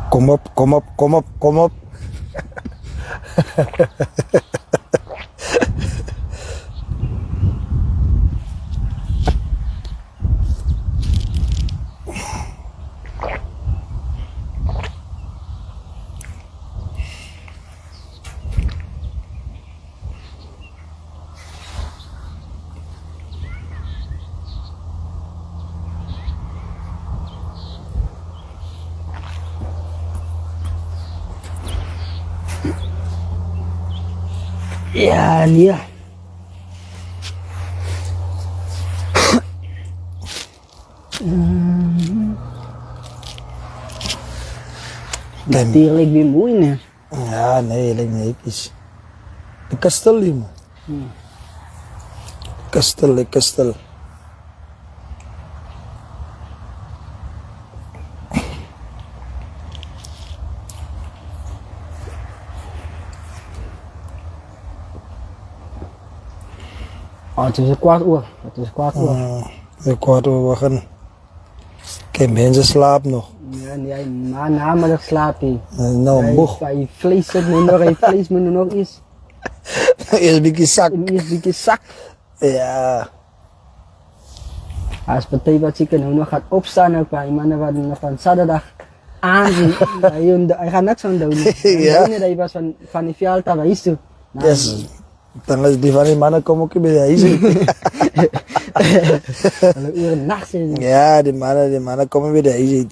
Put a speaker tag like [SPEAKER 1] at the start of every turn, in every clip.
[SPEAKER 1] Kom op, kom op, kom op, kom op.
[SPEAKER 2] Ja, nee. Natuurlijk weer mooi, nee.
[SPEAKER 1] Ja, nee, lijkt me episch. De kasteel hier, man. Kasteel, de kasteel.
[SPEAKER 2] Oh, het is een kwart uur. Het is een kwart uur.
[SPEAKER 1] De kwart over gaan. Kijk, mensen slapen nog.
[SPEAKER 2] Ja, nee, maar namiddag slaap je.
[SPEAKER 1] Nou, boeg.
[SPEAKER 2] Je vlees zit nu nog, je vlees moet nu nog eens.
[SPEAKER 1] Eerst een beetje zak.
[SPEAKER 2] Eerst een beetje zak.
[SPEAKER 1] Ja.
[SPEAKER 2] Als partij wat ik nu nog gaat opstaan ook bij mannen wat nog van zaterdag aanzien. Hij gaat niks aan doen.
[SPEAKER 1] Ja.
[SPEAKER 2] Hij was van die veld naar huis toe.
[SPEAKER 1] Yes. Dan is die van die mannen komen ook bij de huis.
[SPEAKER 2] Alle uren nachts in.
[SPEAKER 1] Ja, die mannen komen bij de huis.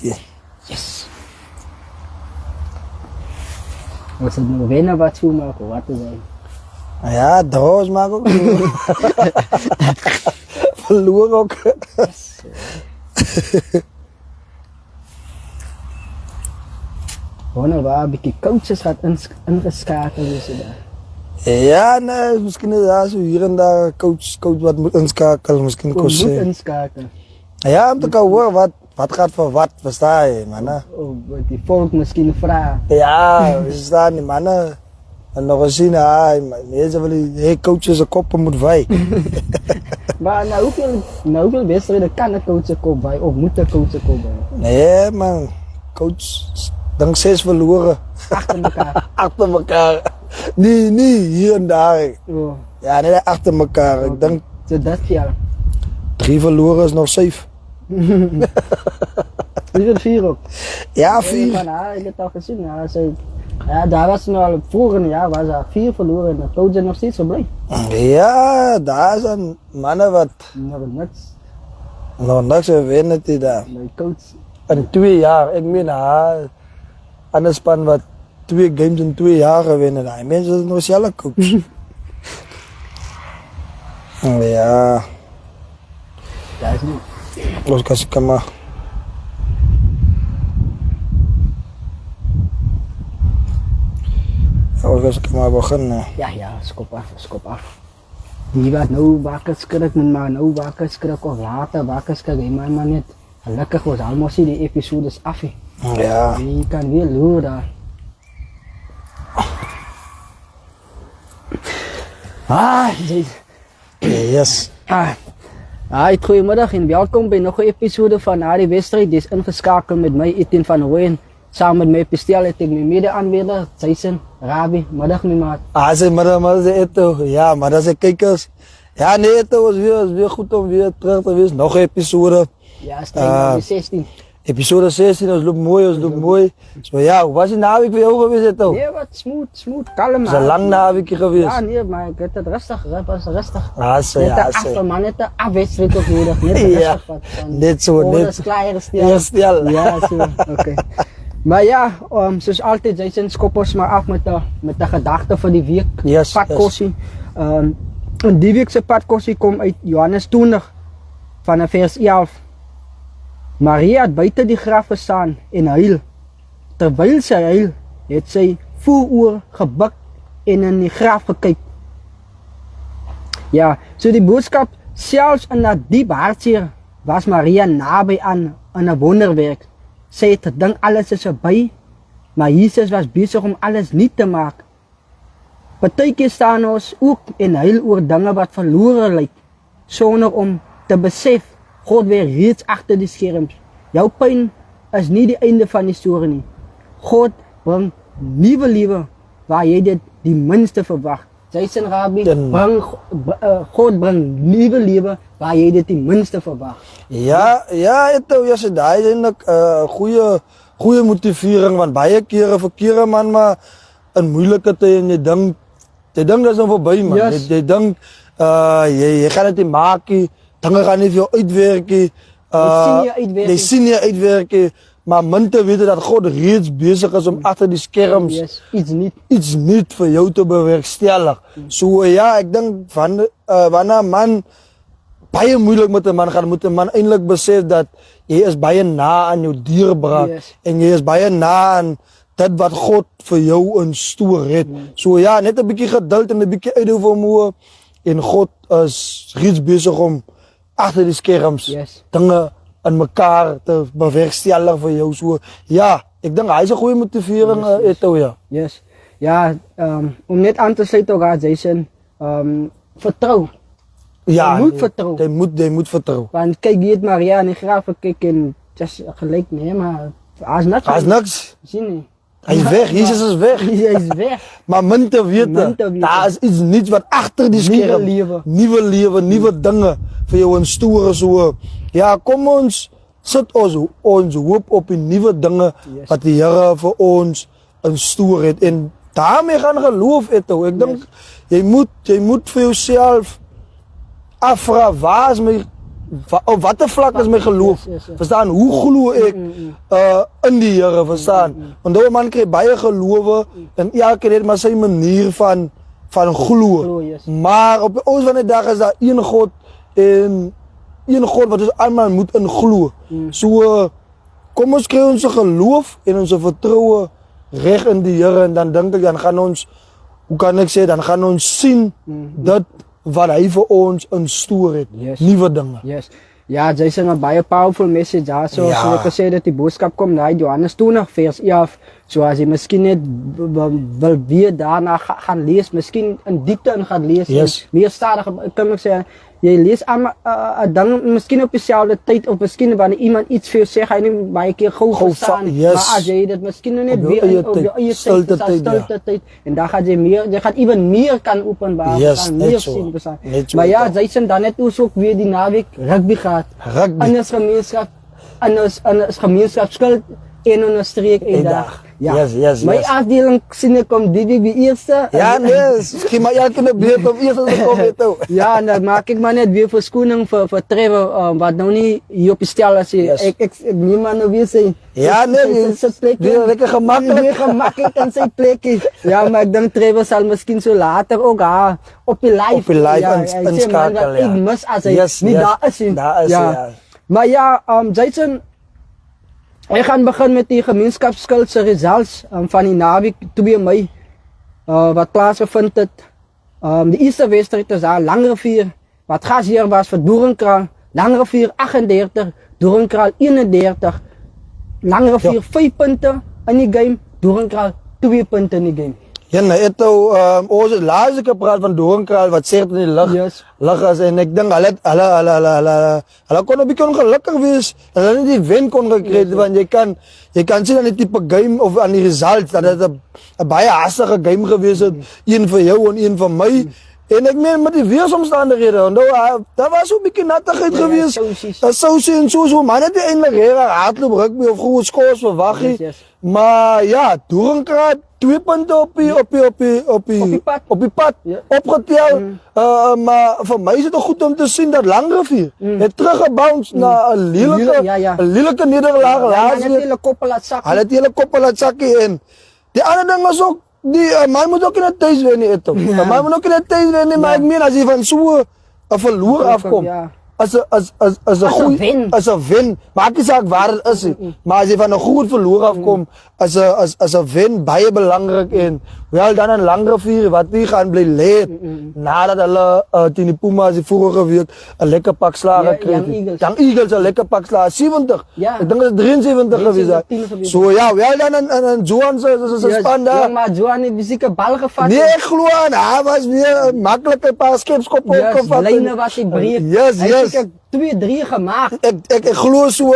[SPEAKER 2] Yes. Als het nog winnen wat toe maken, wat te zijn.
[SPEAKER 1] Ja, droos maak ook. Verloor ook.
[SPEAKER 2] Yes. Gewoon waar een beetje coaches gaat ingeschakeld is daar.
[SPEAKER 1] Ja, nee, misschien is dat zo hier en daar coach wat moet inschakelen. Misschien
[SPEAKER 2] Moet inschakelen.
[SPEAKER 1] Ja, om te kunnen horen wat gaat voor wat, versta je, mannen.
[SPEAKER 2] Wat die volk misschien vragen.
[SPEAKER 1] Ja, we staan die mannen. En nog eens zien, mensen willen die coaches zijn koppen moet wij.
[SPEAKER 2] Maar nou hoeveel wedstrijden kan een coach een kop bij of moet een coach een kop bij?
[SPEAKER 1] Nee, man. Coach, dankzij is verloren.
[SPEAKER 2] Achter elkaar.
[SPEAKER 1] Achter elkaar. Nee, hier en daar.
[SPEAKER 2] Oh.
[SPEAKER 1] Ja, nee, achter elkaar. Ik denk
[SPEAKER 2] Zo dat jaar.
[SPEAKER 1] 3 verloren is nog safe.
[SPEAKER 2] Is het 4 ook?
[SPEAKER 1] Ja, 4.
[SPEAKER 2] Ik heb het al gezien. Ja, daar was nog al vorig jaar was er 4 verloren en de coach is nog steeds zo blij.
[SPEAKER 1] Ja, daar zijn mannen wat.
[SPEAKER 2] Nog niks.
[SPEAKER 1] Nog niks winnen die daar.
[SPEAKER 2] Mijn coach.
[SPEAKER 1] In 2 jaar, ik meen, aan de span wat 2 games in 2 jaar gewinnen. Die mensen zijn nog zelf coach. Ja.
[SPEAKER 2] Ja, is niet.
[SPEAKER 1] Los kan ik maar. Los kan ik maar beginnen.
[SPEAKER 2] Ja, skop af. Die wat nou wakker skrik, moet maar nou wakker skrik of later wakker skrik, maar net. Gelukkig was allemaal die episodes af.
[SPEAKER 1] Ja.
[SPEAKER 2] Je kan weer loeren daar.
[SPEAKER 1] Yes.
[SPEAKER 2] Goedemiddag en welkom bij nog een episode van Harry Wedstrijd. Dit is ingeschakeld met mij, Etienne van Rooyen. Samen met mijn pistel heb ik mijn mede-aanweerder, Tyson, Rabi. Middag, mijn maat.
[SPEAKER 1] Zeg maar Eto. Ja, maar dat zijn kijkers. Ja, nee, Eto was weer goed om weer terug te wezen. Nog een episode.
[SPEAKER 2] Ja, strijd 16.
[SPEAKER 1] Episode 16, dat loopt mooi. So, ja, hoe was je naweek voor jou geweest, Eto?
[SPEAKER 2] Nee, wat smooth, kalm.
[SPEAKER 1] Het is een lang naweekje geweest.
[SPEAKER 2] Ja, nee, maar ik heb het rustig, rustig.
[SPEAKER 1] Ja,
[SPEAKER 2] man, net de afwedstrijd ook nodig. Net
[SPEAKER 1] ja, net zo, net.
[SPEAKER 2] Stel. Ja, zo, oké. Maar ja, zoals altijd, zij zijn skoppers maar af met de gedachte van die week.
[SPEAKER 1] Yes,
[SPEAKER 2] padkossie. Die weekse padkossie komt uit Johannes 20, vanaf vers 11. Maria had buiten die graf gestaan en huil. Terwijl sy huil, het sy vooroor gebuk en in die graf gekyk. Ja, so die boodskap, selfs in dat diep hartseer was Maria naby aan 'n wonderwerk. Sy het gedink alles is verby, maar Jesus was besig om alles nuut te maak. Partykeer staan ons ook en huil oor dinge wat verlore lyk, sonder om te besef, God weer reeds agter die skerms. Jou pyn is nie die einde van die storie nie. God bring nuwe lewe waar jy dit die minste verwag. Jason Rabbi, God bring nuwe lewe waar jy dit die minste verwag.
[SPEAKER 1] Ja, ito, ja, sy daai is eintlik goeie motivering, want baie kere verkeer 'n man maar in moeilike tye en jy dink dat is nou verby, man.
[SPEAKER 2] Yes.
[SPEAKER 1] Jy dink jy gaan dit nie maak nie, dinge gaan nie vir jou uitwerk nie. Jy sien nie uitwerk nie, maar min te weet dat God reeds besig is om agter die skerms iets nuut vir jou te bewerkstellig. So ja, ek dink wanneer 'n man baie moeilik met 'n man gaan, moet 'n man eintlik besef dat jy is baie na aan jou deurbraak en jy is baie na aan dit wat God vir jou instoor het. So ja, net 'n bietjie geduld en 'n bietjie uithou vermoë en God is reeds besig om agter die skerms dinge in mekaar te bewerkstellig vir jou. So ja, ek dink hy is 'n goeie motivering ito, ja.
[SPEAKER 2] Yes. Ja, om net aan te sluit ook aan Jason, vertrou.
[SPEAKER 1] Ja,
[SPEAKER 2] jy moet vertrou.
[SPEAKER 1] Jy moet vertrou.
[SPEAKER 2] Want kyk, jy het Maria in die graf gekyk en dis gelyk nee, maar as niks. Sien nie.
[SPEAKER 1] Hy is weg, Jesus is weg.
[SPEAKER 2] Hy is weg.
[SPEAKER 1] Maar min te weet, daar is iets nuuts wat agter die skerm. Nuwe lewe, nuwe dinge vir jou instoor. So ja, kom ons sit ons hoop op die nuwe dinge wat die Here vir ons instoor het. En daarmee gaan geloof ito. Ek dink jy moet vir jouself afvra, op watter vlak is my geloof? Verstaan, hoe glo ek in die Here, verstaan? Want 'n man kry baie gelowe en elkeen het maar sy manier van glo. Maar op ons van die dag is daar een God en een God wat ons almal moet in glo. So kom ons kry ons geloof en ons vertroue reg in die Here en dan dink ek dan gaan ons, hoe kan ek sê, dan gaan ons sien dat wat hy vir ons instoor het, nuwe dinge.
[SPEAKER 2] Yes. Ja, Jason, 'n baie powerful message daar. So ek gesê dat die boodskap kom na Johannes 20 vers 11. So as jy miskien net wil weer daarna gaan lees, miskien in diepte in gaan lees, meer stadig, kan ek sê, jy lees dan miskien op dieselfde tyd of miskien wanneer iemand iets vir jou sê, gaan jy nie baie keer gou verstaan. Maar as jy dit miskien net weer op jou eie stilte tyd en dan gaan jy gaan ewen meer kan openbaar, meer sien bestaan. Maar ja, Jason, dan het ons ook weer die naweek rugby gehad. Anders gemeenskap skuld en ons streek eendag.
[SPEAKER 1] Yes.
[SPEAKER 2] My afdeling sien ek kom die eerste.
[SPEAKER 1] Ja, nee, gee maar elke keer beurt om eerste te kom het ou.
[SPEAKER 2] Ja, dan maak ek maar net weer verskoning vir Trevor wat nou nie hier op die stel as ek neem maar nou weer sê.
[SPEAKER 1] Ja, nee, weer lekker gemaklik
[SPEAKER 2] in sy plekkie. Ja, maar ek dink Trevor sal miskien so later ook op die live
[SPEAKER 1] inskakel.
[SPEAKER 2] Ek mis as hy nie daar is nie.
[SPEAKER 1] Ja.
[SPEAKER 2] Maar ja, Jason, ek gaan begin met die gemeenskapskuld se results van die naweek 2 Mei wat plaasgevind het. Die eerste wedstryd is daar Langrivier wat gasheer was vir Doringkraal. Langrivier 38, Doringkraal 31. Langrivier 5 punte in die game, Doringkraal 2 punte in die game.
[SPEAKER 1] Ja, nee, ons het laatst gepraat van Doringkraal wat sê in die lig is en ek dink hulle kon 'n bietjie ongelukkig wees dat hulle nie die wen kon gekry het, want jy kan sien aan die tipe game of aan die results dat dit 'n baie hassige game gewees het, een vir jou en een vir my. En ek meen met die weeromstandighede, daar was so 'n bietjie nattigheid gewees. Sousie en so, maar net eintlik hardloop rugby of groot skors verwag nie. Maar ja, Doringkraal 2 punte op die pad opgetel. Maar vir my is dit goed om te sien dat Langrivier het teruggebounce na 'n lelike nederlaag laas
[SPEAKER 2] week.
[SPEAKER 1] Hulle het hele koppel laat sakkie en die ander ding is ook man moet ook in 'n tuis wen nie eto. Man moet ook in 'n tuis wen nie, maar ek meen as jy van so 'n verloor afkom. As 'n wen, maak nie saak waar dit is nie. Maar as jy van 'n goed verloor afkom, as 'n wen baie belangrik en Wel dan een langere vier wat die gaan bly leed. Nadat hulle teen die Pumas die vorige week 'n lekker pak slaag
[SPEAKER 2] Ja,
[SPEAKER 1] gekry
[SPEAKER 2] Young
[SPEAKER 1] het.
[SPEAKER 2] Eagles.
[SPEAKER 1] Young Eagles 'n lekker pak slaag 70.
[SPEAKER 2] Ja.
[SPEAKER 1] Ek dink dit is 73 gewees.
[SPEAKER 2] 10
[SPEAKER 1] So ja, wel dan een Johan se span daar.
[SPEAKER 2] Maar Johan het besieke bal gevat.
[SPEAKER 1] Nee, ek glo aan, hij was weer 'n maklike paar skepskop opgevat.
[SPEAKER 2] Lyne wat hy breek.
[SPEAKER 1] Yes,
[SPEAKER 2] Hy
[SPEAKER 1] yes.
[SPEAKER 2] het 2-3 gemaak.
[SPEAKER 1] Ek glo so,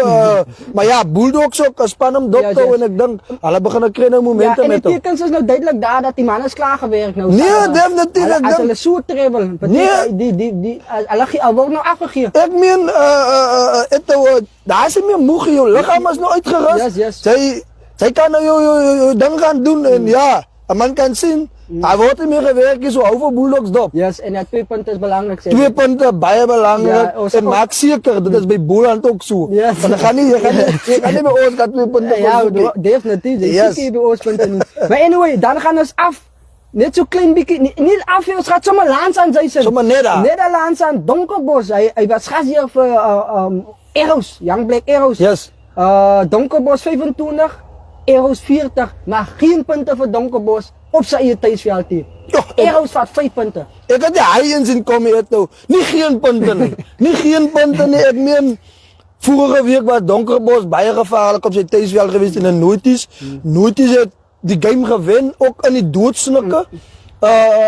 [SPEAKER 1] maar ja, Bulldogs ook 'n span om dop te hou en ek dink hulle begin kry nou
[SPEAKER 2] Ja,
[SPEAKER 1] momentum
[SPEAKER 2] en die
[SPEAKER 1] met hom.
[SPEAKER 2] tekens is nou duidelik daar dat die man is klaar gewerk nou.
[SPEAKER 1] Nee, definitief, ek
[SPEAKER 2] As
[SPEAKER 1] dink-
[SPEAKER 2] hulle so travel,
[SPEAKER 1] Nee.
[SPEAKER 2] hulle word nou afgegee.
[SPEAKER 1] Ek meen, daar is nie meer moeg, jou lichaam is nou uitgerust.
[SPEAKER 2] Yes.
[SPEAKER 1] Sy kan nou jou ding gaan doen en ja, 'n man kan sien, hij wordt niet meer gewerkt, so hou vir Bulldogs dop.
[SPEAKER 2] Yes, en dat 2 punte is belangrijk.
[SPEAKER 1] 2 punten, baie belangrijk.
[SPEAKER 2] Ja, ons
[SPEAKER 1] En
[SPEAKER 2] ook-
[SPEAKER 1] maak zeker, dat is bij Boeland ook zo.
[SPEAKER 2] Yes.
[SPEAKER 1] Want je gaat niet bij ons gaan 2 punten
[SPEAKER 2] Ja,
[SPEAKER 1] verzoeken.
[SPEAKER 2] definitief. Jy
[SPEAKER 1] Yes.
[SPEAKER 2] yes. By oorspunte nie. Maar anyway, dan gaan ons af. Net so klein bietjie, nie af, ons gaan sommer langs aan sy sin.
[SPEAKER 1] Sommer net daar.
[SPEAKER 2] Net daar langs aan Donkerbos. Hy was gasheer vir Arrows, Young Black Arrows.
[SPEAKER 1] Yes.
[SPEAKER 2] Donkerbos 25, Arrows 40, maar geen punte vir Donkerbos op sy eie tuisveld hier. Arrows vat 5 punte.
[SPEAKER 1] Ik had die haai in zien komen hier nou. Niet geen punten nie. Niet geen punten nie. Ik meen, vorige week was Donkerbos baie gevaarlijk op zijn thuisveld geweest in een Nooities. Nooities het die game gewen, ook in die doodsnikke.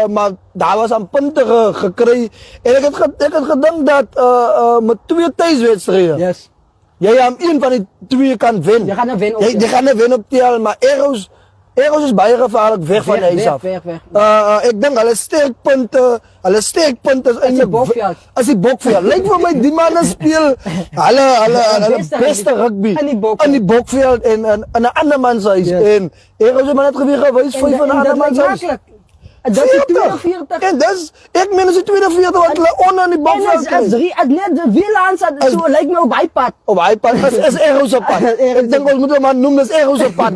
[SPEAKER 1] Maar daar was aan punten gekry. En ik had gedacht dat met 2 thuiswedstrijden,
[SPEAKER 2] Yes.
[SPEAKER 1] jij aan 1 van die 2 kan winnen.
[SPEAKER 2] Je gaat een win op
[SPEAKER 1] Je gaat een win op tel, maar Arrows is baie gevaarlijk weg van de ijs af.
[SPEAKER 2] Weg.
[SPEAKER 1] Ik denk alle sterkpunten is eindelijk
[SPEAKER 2] Bokveld.
[SPEAKER 1] Als die Bokveld. Lijkt voor mij die mannen speel alle beste rugby
[SPEAKER 2] In die Bokveld.
[SPEAKER 1] in die Bokveld en een ander mans huis.
[SPEAKER 2] Yes.
[SPEAKER 1] En Arrows het maar net geweer geweest voor van een ander mans huis.
[SPEAKER 2] Dat is 42.
[SPEAKER 1] En dus, ik meen als die 42 wat hulle onder in die Bokveld
[SPEAKER 2] En as net de wielans het so lyk my op iPad.
[SPEAKER 1] op iPad is Arrows op pad. Ik denk ons moeten maar noemen, dat is Arrows op pad.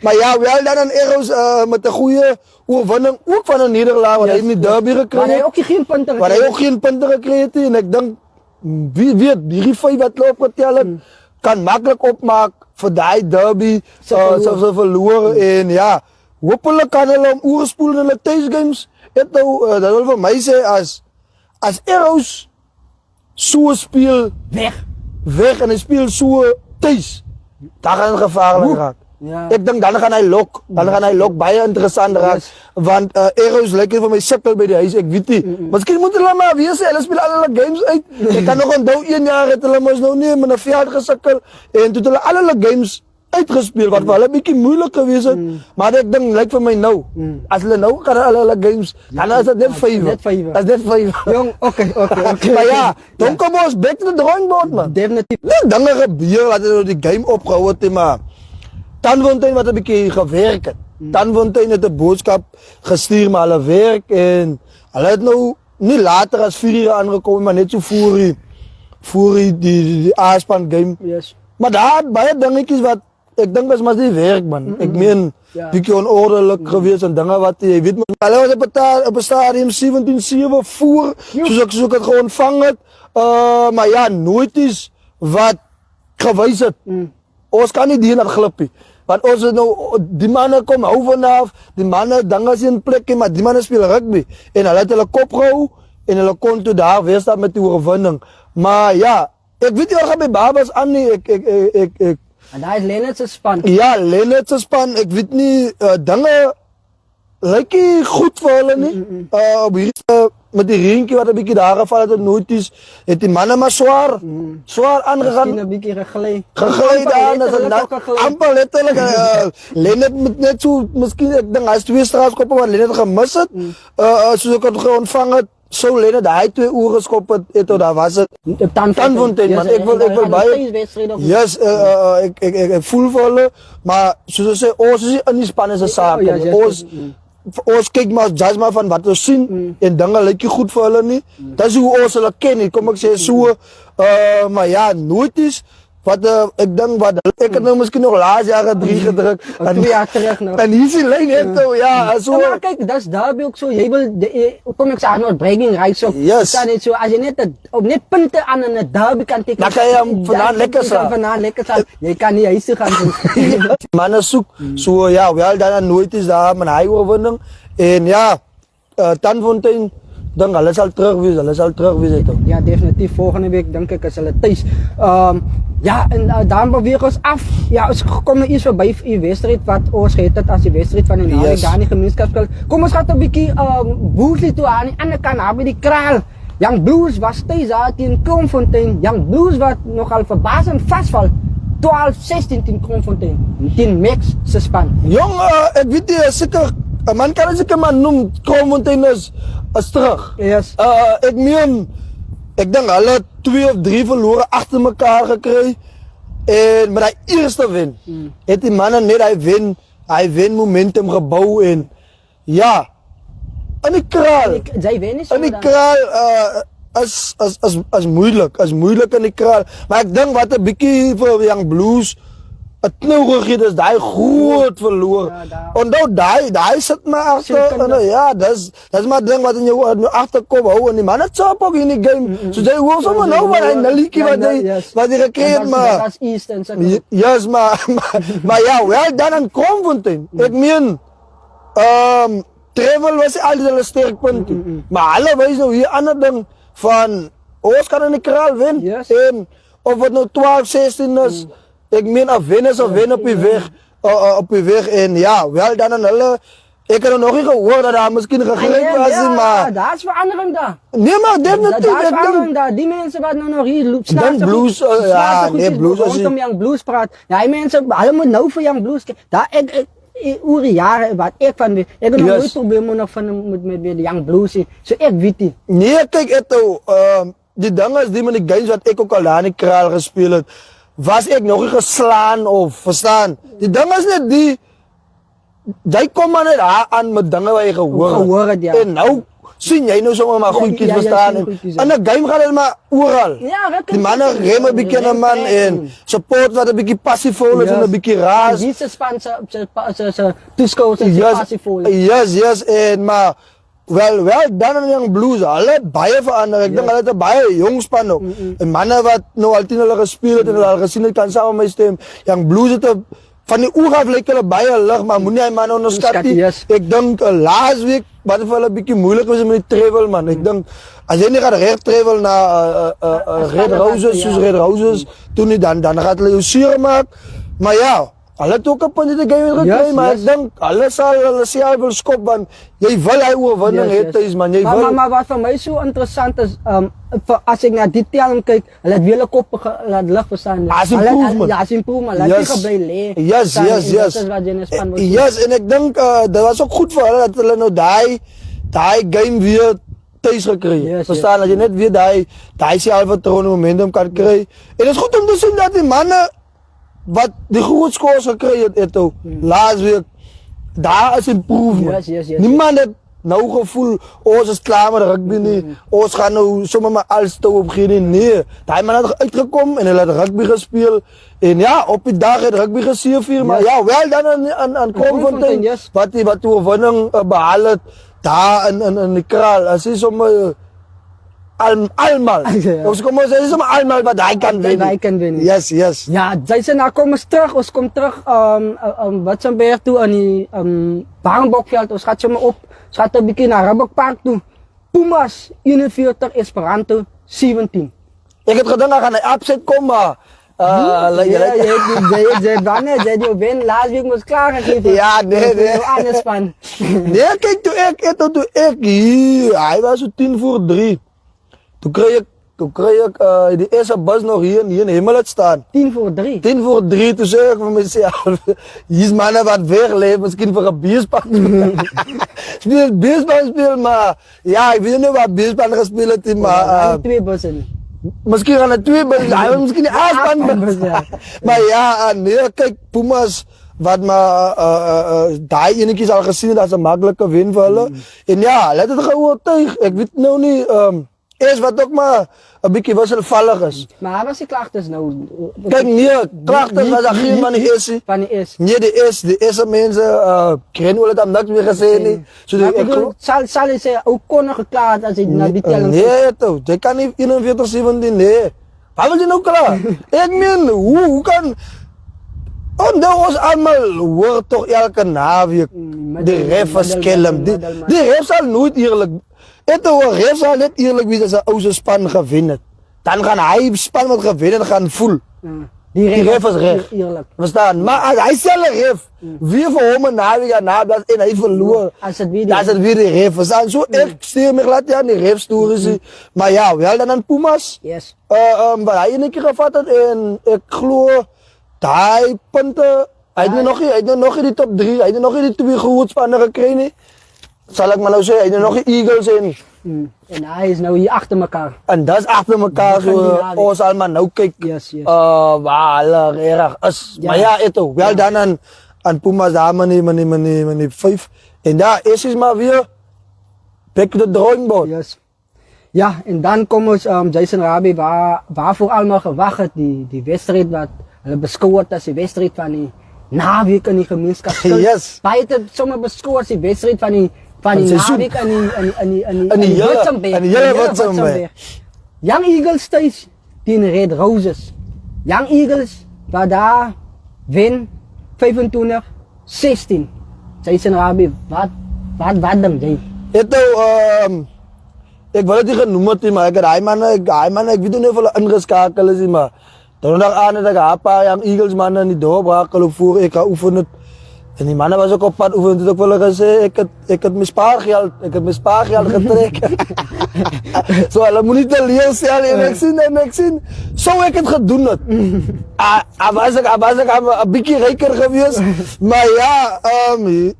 [SPEAKER 1] Maar ja, wel dan een Arrows met een goede oorwinning, ook van een nederlaag, want hij heeft niet derby
[SPEAKER 2] Maar
[SPEAKER 1] gekregen.
[SPEAKER 2] hy ook geen punte
[SPEAKER 1] Waar hij ook geen punten gekregen heeft. En ik denk, wie weet, die 5 wat hij opgeteld kan makkelijk opmaken voor die derby. Ze verloren. En ja, hopelijk kan hij hem oorspoelen in de thuisgames. Dat wil voor mij zeggen, als Arrows zo speelt weg en hij speelt zo thuis, dan gaat het gevaarlijk raken.
[SPEAKER 2] Ja.
[SPEAKER 1] Ik denk dan gaan hij lok baie interessant raak. Want Arrows lijkt voor mij sukkel bij de huis, ik weet niet. Misschien moeten hulle maar weer zijn, hulle spelen alle games uit. Ik kan nog onthou 1 jaar het hulle mos nou nie met 'n veld gesukkel en toe het hulle alle games uitgespeeld wat vir hulle 'n bietjie moeilik gewees het. Maar ek dink lyk vir my nou, as hulle nou kan hulle games, dan is dit net 5.
[SPEAKER 2] Net 5.
[SPEAKER 1] Dat is net 5.
[SPEAKER 2] Jong, okay.
[SPEAKER 1] Maar ja, Donkerbos back to the drawing board man.
[SPEAKER 2] Definitief.
[SPEAKER 1] Nee, dinge gebeur wat hulle die game opgehou het, maar Tanfontein wat 'n bietjie gewerk het. Tanfontein het 'n boodskap gestuur maar hulle werk en hulle het nou nie later as 4 uur aangekom maar net so voor die A-span game.
[SPEAKER 2] Yes.
[SPEAKER 1] Maar daar het baie dingetjies wat ek dink is maar die werk man. Ek meen
[SPEAKER 2] Ja.
[SPEAKER 1] bietjie onordelijk geweest en dinge wat jy weet maar hulle was op 'n stadium 17-7 voor soos ek het geontvang het. Maar ja, nooit is wat gewys het. Ons kan nie die na glippie. Want ons is nou, die mannen kom hou vanaf, die mannen dinges in plek, maar die mannen speel rugby. En hulle het hulle kop gehou en hulle kon toe daar weer staan met die oorwinning. Maar ja, ek weet nie wat gaan by Babas aan nie. Ek
[SPEAKER 2] En daar is Lennart se span.
[SPEAKER 1] ja, Lennart se span, ek weet nie, dinge lyk nie goed vir hulle nie. Op hierdie met die reentjie wat 'n bietjie daar geval het nooit is, het die manne maar swaar aangegaan.
[SPEAKER 2] Miskien 'n bietjie gegly.
[SPEAKER 1] Gegly daar, dat is amper letterlijk. Lennart moet net zo, misschien, ik denk hij is 2 straatskoppen wat Lennart gemis het. Soos ek het ontvang het, so Lennart, hy 2 uur geskop het, daar was het. Tanfontein, man, ek wil baie. Yes, ek voel vir hulle, maar soos ek sê, ons is nie in die span is 'n saak. Ons kyk maar judge maar van wat ons sien en dinge lyk nie goed vir hulle nie. Dis hoe ons hulle ken nie. Kom ek sê so, maar ja, nooit is ik denk ik heb nou misschien nog laatst jaar 3 gedrukt.
[SPEAKER 2] 2 jaar terug nog.
[SPEAKER 1] En hier is die lijn echt zo, ja. Zo.
[SPEAKER 2] Maar kijk, dat is derby ook zo. Jij wil, kom ik zeggen, nooit breaking rights op.
[SPEAKER 1] Yes.
[SPEAKER 2] Dat is niet zo. Als je net punten aan een derby kan tekenen.
[SPEAKER 1] Dan kan je hem vandaan lekker staan.
[SPEAKER 2] Je kan niet huis toe gaan doen.
[SPEAKER 1] Mannen zoek, zo ja, wel dan nooit is daar mijn eigen overwinning. En ja, Tanfontein, dan alles zal terugwezen toch.
[SPEAKER 2] Ja, definitief. Volgende week denk ik is het thuis. Ja, en dan bewegen we ons af. Ja, we komen eerst voorbij die wedstrijd wat ons heet het als die wedstrijd van een Afrikaanse gemeenschapsspel. Kom ons gaan een beetje Boersley toe aan de andere kant hebben die kraal. Young Blues was thuis uit in Kroonfontein. Young Blues wat nogal verbazend vastvalt. 12-16 in Kroonfontein. 10 Max se span.
[SPEAKER 1] Jong, ik weet niet zeker, man kan het zeker maar noemen, Kroonfontein is terug.
[SPEAKER 2] Yes.
[SPEAKER 1] Ik meen, ik denk alle 2 of 3 verloren achter elkaar gekregen. En met die eerste win, heeft die mannen net hij win momentum gebouwd en ja, en die kraal.
[SPEAKER 2] Zij winnen zo
[SPEAKER 1] En die
[SPEAKER 2] dan.
[SPEAKER 1] kraal is moeilijk in die kraal. Maar ik denk wat een beetje voor Young Blues het nodig is die groot verloor.
[SPEAKER 2] Ja,
[SPEAKER 1] daar zit maar achter. En, ja, dat is maar het ding wat in je achterkop houdt. En die man het zelf ook in die game. So die hoort zomaar nou wat hij liedje wat hij gekregen maar.
[SPEAKER 2] Dat is East en zo.
[SPEAKER 1] Yes, maar ja, wel dan een Kroonfontein. Ik meen, Travel was altijd een sterk punt. Maar alle wijzen nou hier ander ding van, ons kan in de kraal winnen.
[SPEAKER 2] Yes.
[SPEAKER 1] En of het nou 12-16 is, ik meen of winnen op je weg. Op je weg. En ja, wel dan een hele, ik heb nog niet gehoord dat hij misschien gegrepen was.
[SPEAKER 2] Ja,
[SPEAKER 1] Maar
[SPEAKER 2] daar is verandering daar.
[SPEAKER 1] nee, maar definitief.
[SPEAKER 2] Daar is
[SPEAKER 1] Ik denk,
[SPEAKER 2] verandering daar. Die mensen wat nou nog hier
[SPEAKER 1] Dan Blues, ja, nee, Blues als
[SPEAKER 2] rondom Young Blues praat. Ja, die mensen, allemaal nou voor Young Blues. Daar, oer jaren wat ik van weet. Ik heb nog nooit problemen nog van met de Young Blues. Zo ik weet die.
[SPEAKER 1] nee, kijk, Eto, die dingen die met de games wat ik ook al aan de kraal gespeeld heb, was ik nog niet geslaan of verstaan. Die dingen is net die komen maar net aan met dingen waar je gehoord hebt.
[SPEAKER 2] Ja.
[SPEAKER 1] En nou zien jij nou zomaar maar goedjes verstaan. En de game gaat helemaal overal.
[SPEAKER 2] Ja,
[SPEAKER 1] Die mannen remmen een beetje een man en support wat een beetje passievol is en een beetje raar.
[SPEAKER 2] Die ze span ze toeschouwers en passievol.
[SPEAKER 1] Yes, en maar wel dan een Young Blues, alle baie veranderen. Ik denk dat het baie jong span ook. En mannen wat nou altijd hulle gespeeld het en hulle al gezien het kan samen met stem. Young Blues het van die oer af lyk hulle baie lig, maar moenie hy man onderskat nie.
[SPEAKER 2] Yes.
[SPEAKER 1] Ek dink laas week wat vir hulle 'n bietjie moeilik was met die travel man. Ek dink as jy nie gaan reg travel na Red Roses, soos Red Roses, toe nie dan gaan hulle jou seer maak. Maar ja, hulle het ook 'n punt in die game gekry, maar ek dink hulle sal hulle self wil skop want jy wil hy oorwinning hê tuis man. Jy wil
[SPEAKER 2] Maar wat vir my so interessant is, as ek na die telling kyk, hulle het weer hulle kop laat lig verstaan.
[SPEAKER 1] As improvement.
[SPEAKER 2] Ja, as improvement. Laat nie gebly lê.
[SPEAKER 1] Yes.
[SPEAKER 2] Dit is wat jy in span moet doen.
[SPEAKER 1] Yes, en ek dink dit was ook goed vir hulle dat hulle nou daai game weer thuis gekry.
[SPEAKER 2] Yes,
[SPEAKER 1] Verstaan dat jy net weer daai selfvertroue momentum kan kry. En dit is goed om te sien dat die manne wat die groot scores gekry het ook laas week, daar is improvement.
[SPEAKER 2] Yes.
[SPEAKER 1] Niemand het nou gevoel, ons is klaar met rugby nie, ons gaan nou sommer maar alles toe opgee nie. Nee, daai man het uitgekom en hulle het rugby gespeel. En ja, op die dag het rugby geseëvier, maar ja, wel dan aan Kroonfontein,
[SPEAKER 2] yes.
[SPEAKER 1] wat die oorwinning behaal het, daar in die kraal. As is sommer almal. Ons kom ons sê sommer almal wat hy kan wen.
[SPEAKER 2] Hy kan wen.
[SPEAKER 1] Yes.
[SPEAKER 2] Ja, sy sê nou kom ons kom terug Watsenberg toe aan die Barenbokveld. Ons gaan sommer op. Ons gaan 'n bietjie na Rabbokpark toe. Pumas 41 Esperanto 17.
[SPEAKER 1] Ek het gedink gaan hy upset kom maar
[SPEAKER 2] Jy wen laas week moes klaar gegee.
[SPEAKER 1] Ja, nee.
[SPEAKER 2] Anders van.
[SPEAKER 1] Nee, kyk toe ek hier, hy was so 10:03. Toen kreeg ik die eerste bus nog hier in Hemelot staan.
[SPEAKER 2] 10:03.
[SPEAKER 1] 10:03, toen zei ik van mezelf, hier is mannen wat wegleven, misschien voor een bierspan. Bierspan, maar ja, ik weet niet wat bierspan gespeeld heeft, maar...
[SPEAKER 2] 2 bussen.
[SPEAKER 1] Misschien gaan er 2 bussen, misschien niet aanspan. Maar ja, nee, kijk, Pumas, wat maar die ene keer al gezien, dat is een makkelijke win voor hulle. En ja, let het gewoon tegen, ik weet nou niet... S wat ook maar 'n bietjie wisselvallig is.
[SPEAKER 2] Maar was die klagtes nou?
[SPEAKER 1] Kijk, nee, klagtes was daar geen van die S.
[SPEAKER 2] Van die S.
[SPEAKER 1] Nee, die S mense, kren hulle dan niks meer gesê nie. So
[SPEAKER 2] Maar ek bedoel, sal hy sê, hoe kon er geklaar as hy na die telling...
[SPEAKER 1] Nee, toe, jy kan nie 41-17, nee. Waar wil jy nou klaar? Ek meen, hoe kan... Onthou ons allemaal hoor toch elke naweek die ref verskelm. Die ref sal nooit eerlijk... Ref sal net eerlijk wees as hy ouse span gewen het. Dan gaan hy span wat gewen het gaan voel. Die ref is reg. Verstaan? Maar as hy sel een ref, wie vir hom een naweek aan nablas en hy verloor,
[SPEAKER 2] as het
[SPEAKER 1] weer die ref. Verstaan? So ek steer my glad aan die ref stories. Maar ja, wel dan aan Pumas.
[SPEAKER 2] Yes.
[SPEAKER 1] Wat hy een keer gevat het en ek glo die punte, hy het nog nie die top 3, hy het nog nie die 2 grootspanners gekry nie. Sal ek maar nou sê, hy het nog die Eagles en
[SPEAKER 2] hy is nou hier achter mekaar.
[SPEAKER 1] En dat is achter mekaar, so ons allemaal nou kyk, waar hulle erg is. Maar ja, eto, wel dan aan Pumas daar meneer 5. En daar is maar weer back to the drawing board.
[SPEAKER 2] Yes. Ja, en dan kom ons Jason Rabie, waarvoor allemaal gewacht het, die wedstrijd wat hulle beskou het as die wedstrijd van die naweek in die gemeenskap.
[SPEAKER 1] Yes.
[SPEAKER 2] Baie het sommer beskou as die wedstrijd van die naweek in die Witsenberg. Young Eagles thuis tegen Red Roses. Young Eagles waar daar wen 25-16. Jason Rabie, wat denk jy?
[SPEAKER 1] Ek wil het nie genoem het, maar ek het hy man, ek weet nie of hulle ingeskakel is, maar donderdag aan het ek een paar Young Eagles mannen in die dorp rakel voor ek gaan oefen het. En die mannen was ook op pad oefen, toen ek vir hulle gesê, ek het my spaargeld getrek. So hulle moet nie te leerstel en ek sien, so ek het gedoen het. Was ek een bykie rijker gewees, maar ja,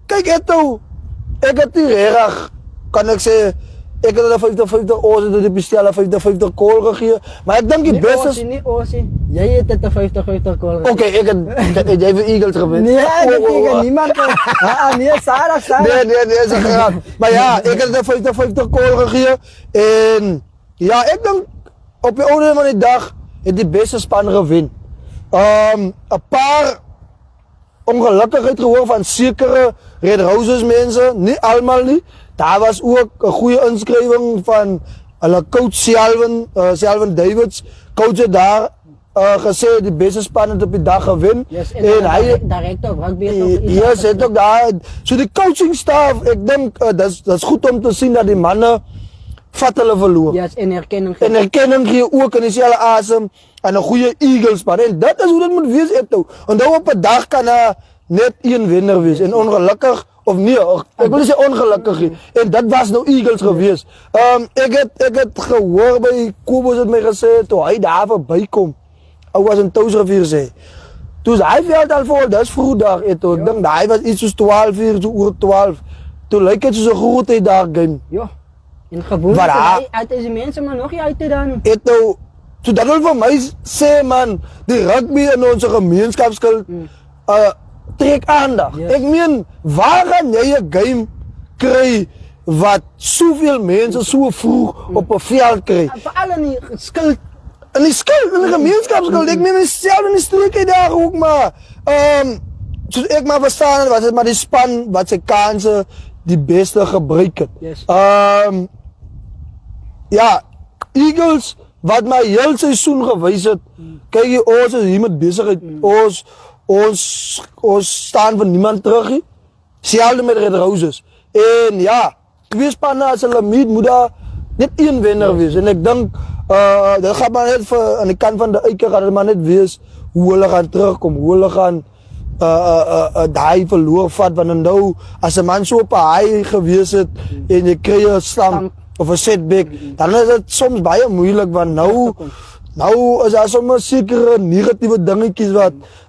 [SPEAKER 1] kyk ek het nie reg, kan ek sê, ek het hulle 50-50 oorse door die bestel, 50-50 kool gegee, maar ek denk die beste is...
[SPEAKER 2] Nie oorse, jy het het 50-50 kool gegee.
[SPEAKER 1] Oké, ek het jy vir Eagles gewin.
[SPEAKER 2] Nee, ek het tegen niemand nee, Sarah.
[SPEAKER 1] Nee, is een grap. Maar ja, ek het het 50-50 kool gegee, en ja, ek denk, op die oude van die dag, het die beste span gewin. Een paar ongelukkigheid gehoor van sekere Red Roses mense, nie allemaal nie. Daar was ook een goede inskriving van hulle coach Selvin Davids. Coach het daar gesê die beste span het op die dag gewin.
[SPEAKER 2] Yes, en hy direct op rugby het ook iets.
[SPEAKER 1] Yes, het ook daar. So die coaching staff, ek dink dat is goed om te sien dat die manne vat hulle verloor.
[SPEAKER 2] Yes, en erkenning
[SPEAKER 1] gee. En erkenning gee ook in dieselfde asem aan 'n goeie Eagles span. En dit is hoe dit moet wees, Eto. Onthou op 'n dag kan net een wenner wees en ongelukkig of nee, ek wil nie sê ongelukkig nie. En dit was nou Eagles gewees. Ek het gehoor by Kobus het my gesê toe hy daar verbykom. Ou was in Touwsrivier sê. Toe hy veld al vol, dis vroegdag Eto. Ek dink hy was iets soos 12 uur, so oor 12. Toe lyk dit soos 'n groot dag game.
[SPEAKER 2] Ja. En gewoonlik uit is die mense maar nog nie uit te dan.
[SPEAKER 1] Eto, so dat wil vir my sê man, die rugby in ons gemeenskapskil trek aandag. Yes. Ek meen, waar gaan jy 'n game kry wat soveel mense so vroeg op 'n veld kry?
[SPEAKER 2] Veral in die skuld.
[SPEAKER 1] In die gemeenskapskuld. Ek meen, selfs in die streekie daar ook maar. Soos ek maar verstaan het, was dit maar die span wat sy kanse die beste gebruik het.
[SPEAKER 2] Yes.
[SPEAKER 1] Ja, Eagles wat my heel seisoen gewys het. Kyk jy, ons is hier met besigheid. Ons staan vir niemand terug nie. Selfde met Red Roses. En ja, twee spanne as hulle meet moet daar net een wenner wees. En ek dink dit gaan maar net vir aan die kant van die Eike gaan dit maar net wees hoe hulle gaan terugkom, hoe hulle gaan daai verloor vat, want nou as 'n man so op 'n high gewees het en jy kry 'n stamp of 'n setback, dan is dit soms baie moeilik, want nou is daar soms sekere negatiewe dingetjies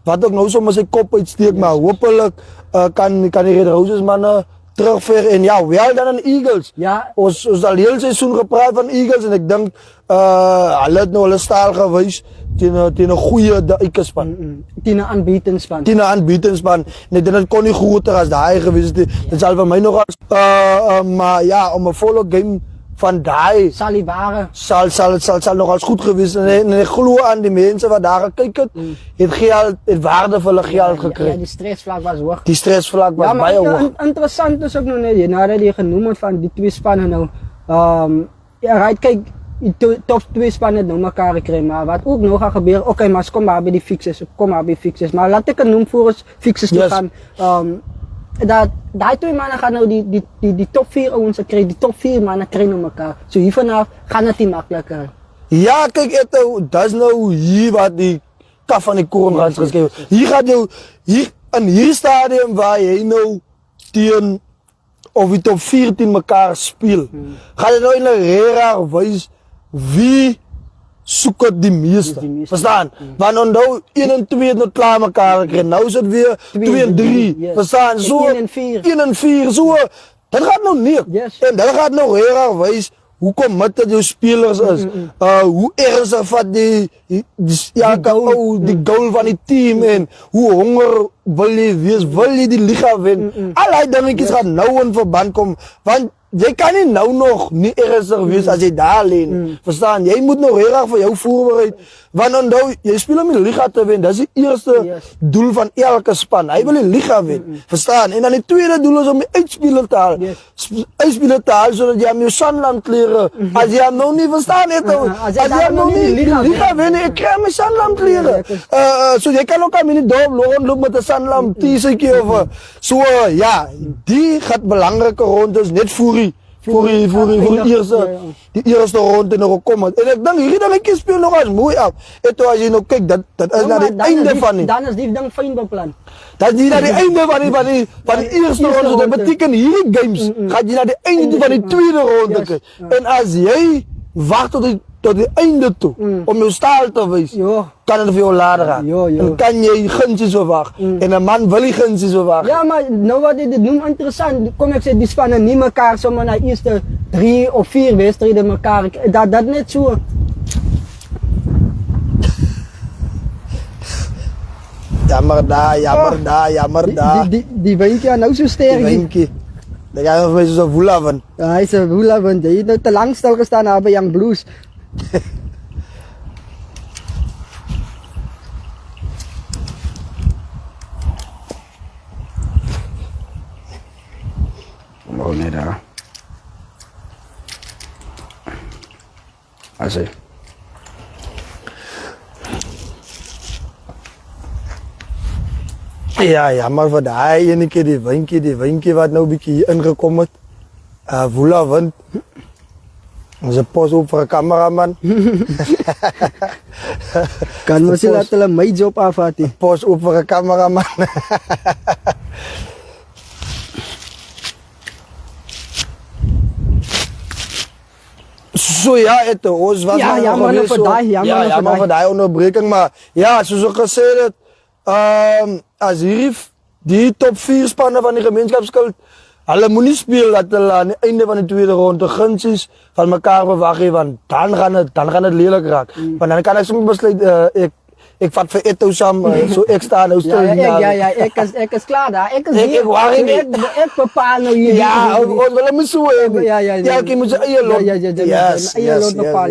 [SPEAKER 1] wat ook nou soms sy kop uitsteek, maar hopelik kan die Red Roses manne terugveer en ja, wel dan aan Eagles.
[SPEAKER 2] Ja.
[SPEAKER 1] Ons al heel seisoen gepraat van Eagles en ek dink hulle het nou hulle staal gewys teen 'n goeie Eike span.
[SPEAKER 2] Teen 'n aanbietende span.
[SPEAKER 1] En ek dink dit kon nie groter as daai gewees het. Dit sal vir my nog maar ja, om 'n volle game van daai
[SPEAKER 2] Sal die ware.
[SPEAKER 1] sal nogals goed gewees en ek glo aan die mense wat daar gekyk het geld, het waardevolle geld gekry.
[SPEAKER 2] Ja, die stressvlak was hoog.
[SPEAKER 1] Die stressvlak was
[SPEAKER 2] Ja, maar
[SPEAKER 1] baie hoog.
[SPEAKER 2] interessant is ook nog net, nadat jy genoem het van die twee spanne nou, ja, kyk, die top twee spanne het nou mekaar gekry, maar wat ook nog gaan gebeur, oké, maar kom maar by die fixes, maar laat ek het noem voor ons fixes toe gaan, dat daai twee manne gaan nou die top 4 ouens kry, die top 4 manne kry nou mekaar, so hier vanaf gaan het nie makliker.
[SPEAKER 1] Ja, kyk, dat is nou hier wat die kaf van die koren gaan geskryf. Hier gaat jou, hier in hierdie stadium waar jy nou teen of die top 14 mekaar speel, gaan jy nou in 'n rare wys wie soek het die meeste. Verstaan? Want onthou 1 en 2 het nou klaar mekaar gekry. Nou is het weer 2 en 3. Verstaan? So
[SPEAKER 2] 1 en 4.
[SPEAKER 1] 1 en 4. So dat gaat nou nie. En dat gaat nou rare wys hoe committed jou spelers is. Hoe ernstig vat die goal van die team en hoe honger wil jy wees, wil jy die liga wen. Al die dingetjies gaan nou in verband kom, want jy kan nie nou nog nie ernstig wees as jy daar lê nie. Verstaan? Jy moet nou reg vir jou voorberei. Want onthou, jy speel om die liga te wen. Dis die eerste doel van elke span. Hy wil die liga wen. Verstaan? En dan die tweede doel is om die uitspeler te haal. Uitspeler te haal sodat jy aan jou Sanlam klere. As jy hom nou nie verstaan het, as jy hom nou nie die liga wen, ek kry my Sanlam klere. So jy kan ook aan my dorp loop met 'n Sanlam T-shirtjie of so ja, die gaat belangrike rondes net voor die eerste ronde nog gekom het. En ek dink hierdie dingetjie speel nog as mooi af. En toe as jy nou kyk, dat is na die einde van die.
[SPEAKER 2] Dan is die ding fyn beplan.
[SPEAKER 1] Dat jy na die einde van die eerste ronde, dit beteken hierdie games gaan jy na die einde van die tweede ronde kyk. En as jy wag tot die einde toe om jou staal te wys, kan het vir jou later gaan. En kan jy gunsies verwag. En 'n man wil nie gunsies verwag.
[SPEAKER 2] Ja, maar nou wat jy dit noem interessant, kom ek sê die spanne nie mekaar sommer na eerste 3 of 4 wedstryde mekaar, dat net so.
[SPEAKER 1] Jammer daar.
[SPEAKER 2] Die windjie nou so sterk.
[SPEAKER 1] Die windjie. Dat gaan vir my so 'n woelavend.
[SPEAKER 2] Ja, hy's 'n woelavend. Jy het nou te lank stil gestaan daar by Young Blues.
[SPEAKER 3] Oh, nee daar. Asai.
[SPEAKER 1] Ja, maar vir daai ene keer die windjie wat nou bietjie hier ingekom het. Woelavend. Ons het pos op vir 'n kameraman.
[SPEAKER 2] Kan mos jy laat hulle my job afvat.
[SPEAKER 1] Pos op vir 'n kameraman. So ja, ons was
[SPEAKER 2] jammer
[SPEAKER 1] vir daai onderbreking, maar ja, soos ek gesê het, as die top 4 spanne van die gemeenskapskuld, hulle moenie speel dat hulle aan die einde van die tweede ronde gunsies van mekaar verwag hê, want dan gaan dit lelik raak. Want dan kan ek sommer besluit ek vat vir Eto saam, so ek staan nou stil.
[SPEAKER 2] Ja, ek is klaar daar. Ek bepaal nou hier.
[SPEAKER 1] Ja, ons wil hom so hê. Ja, ek moet sy eie lot.
[SPEAKER 2] Eie lot bepaal.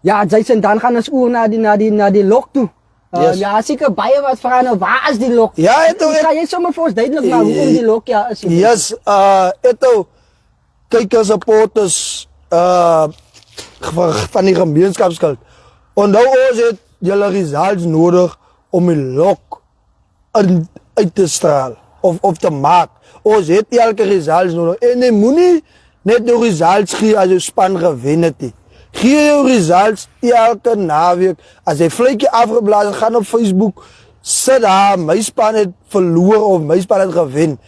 [SPEAKER 2] Ja, Jason, dan gaan ons oor na die lok toe. Ja, seker baie wat vra nou, waar is die lok?
[SPEAKER 1] Ja, Eto,
[SPEAKER 2] kan jy sommer vir ons duidelik maak hoekom die lok is?
[SPEAKER 1] Yes, Eto, kyk as supporters van die gemeenskapskuld. Onthou ons het julle results nodig om die lok uit te straal of te maak. Ons het elke results nodig en jy moenie net jou results gee as jou span gewen het nie. Gee jou results elke naweek. As jy vletjie afgeblaas het, gaan op Facebook, sit daar, my span het verloor of my span het gewen.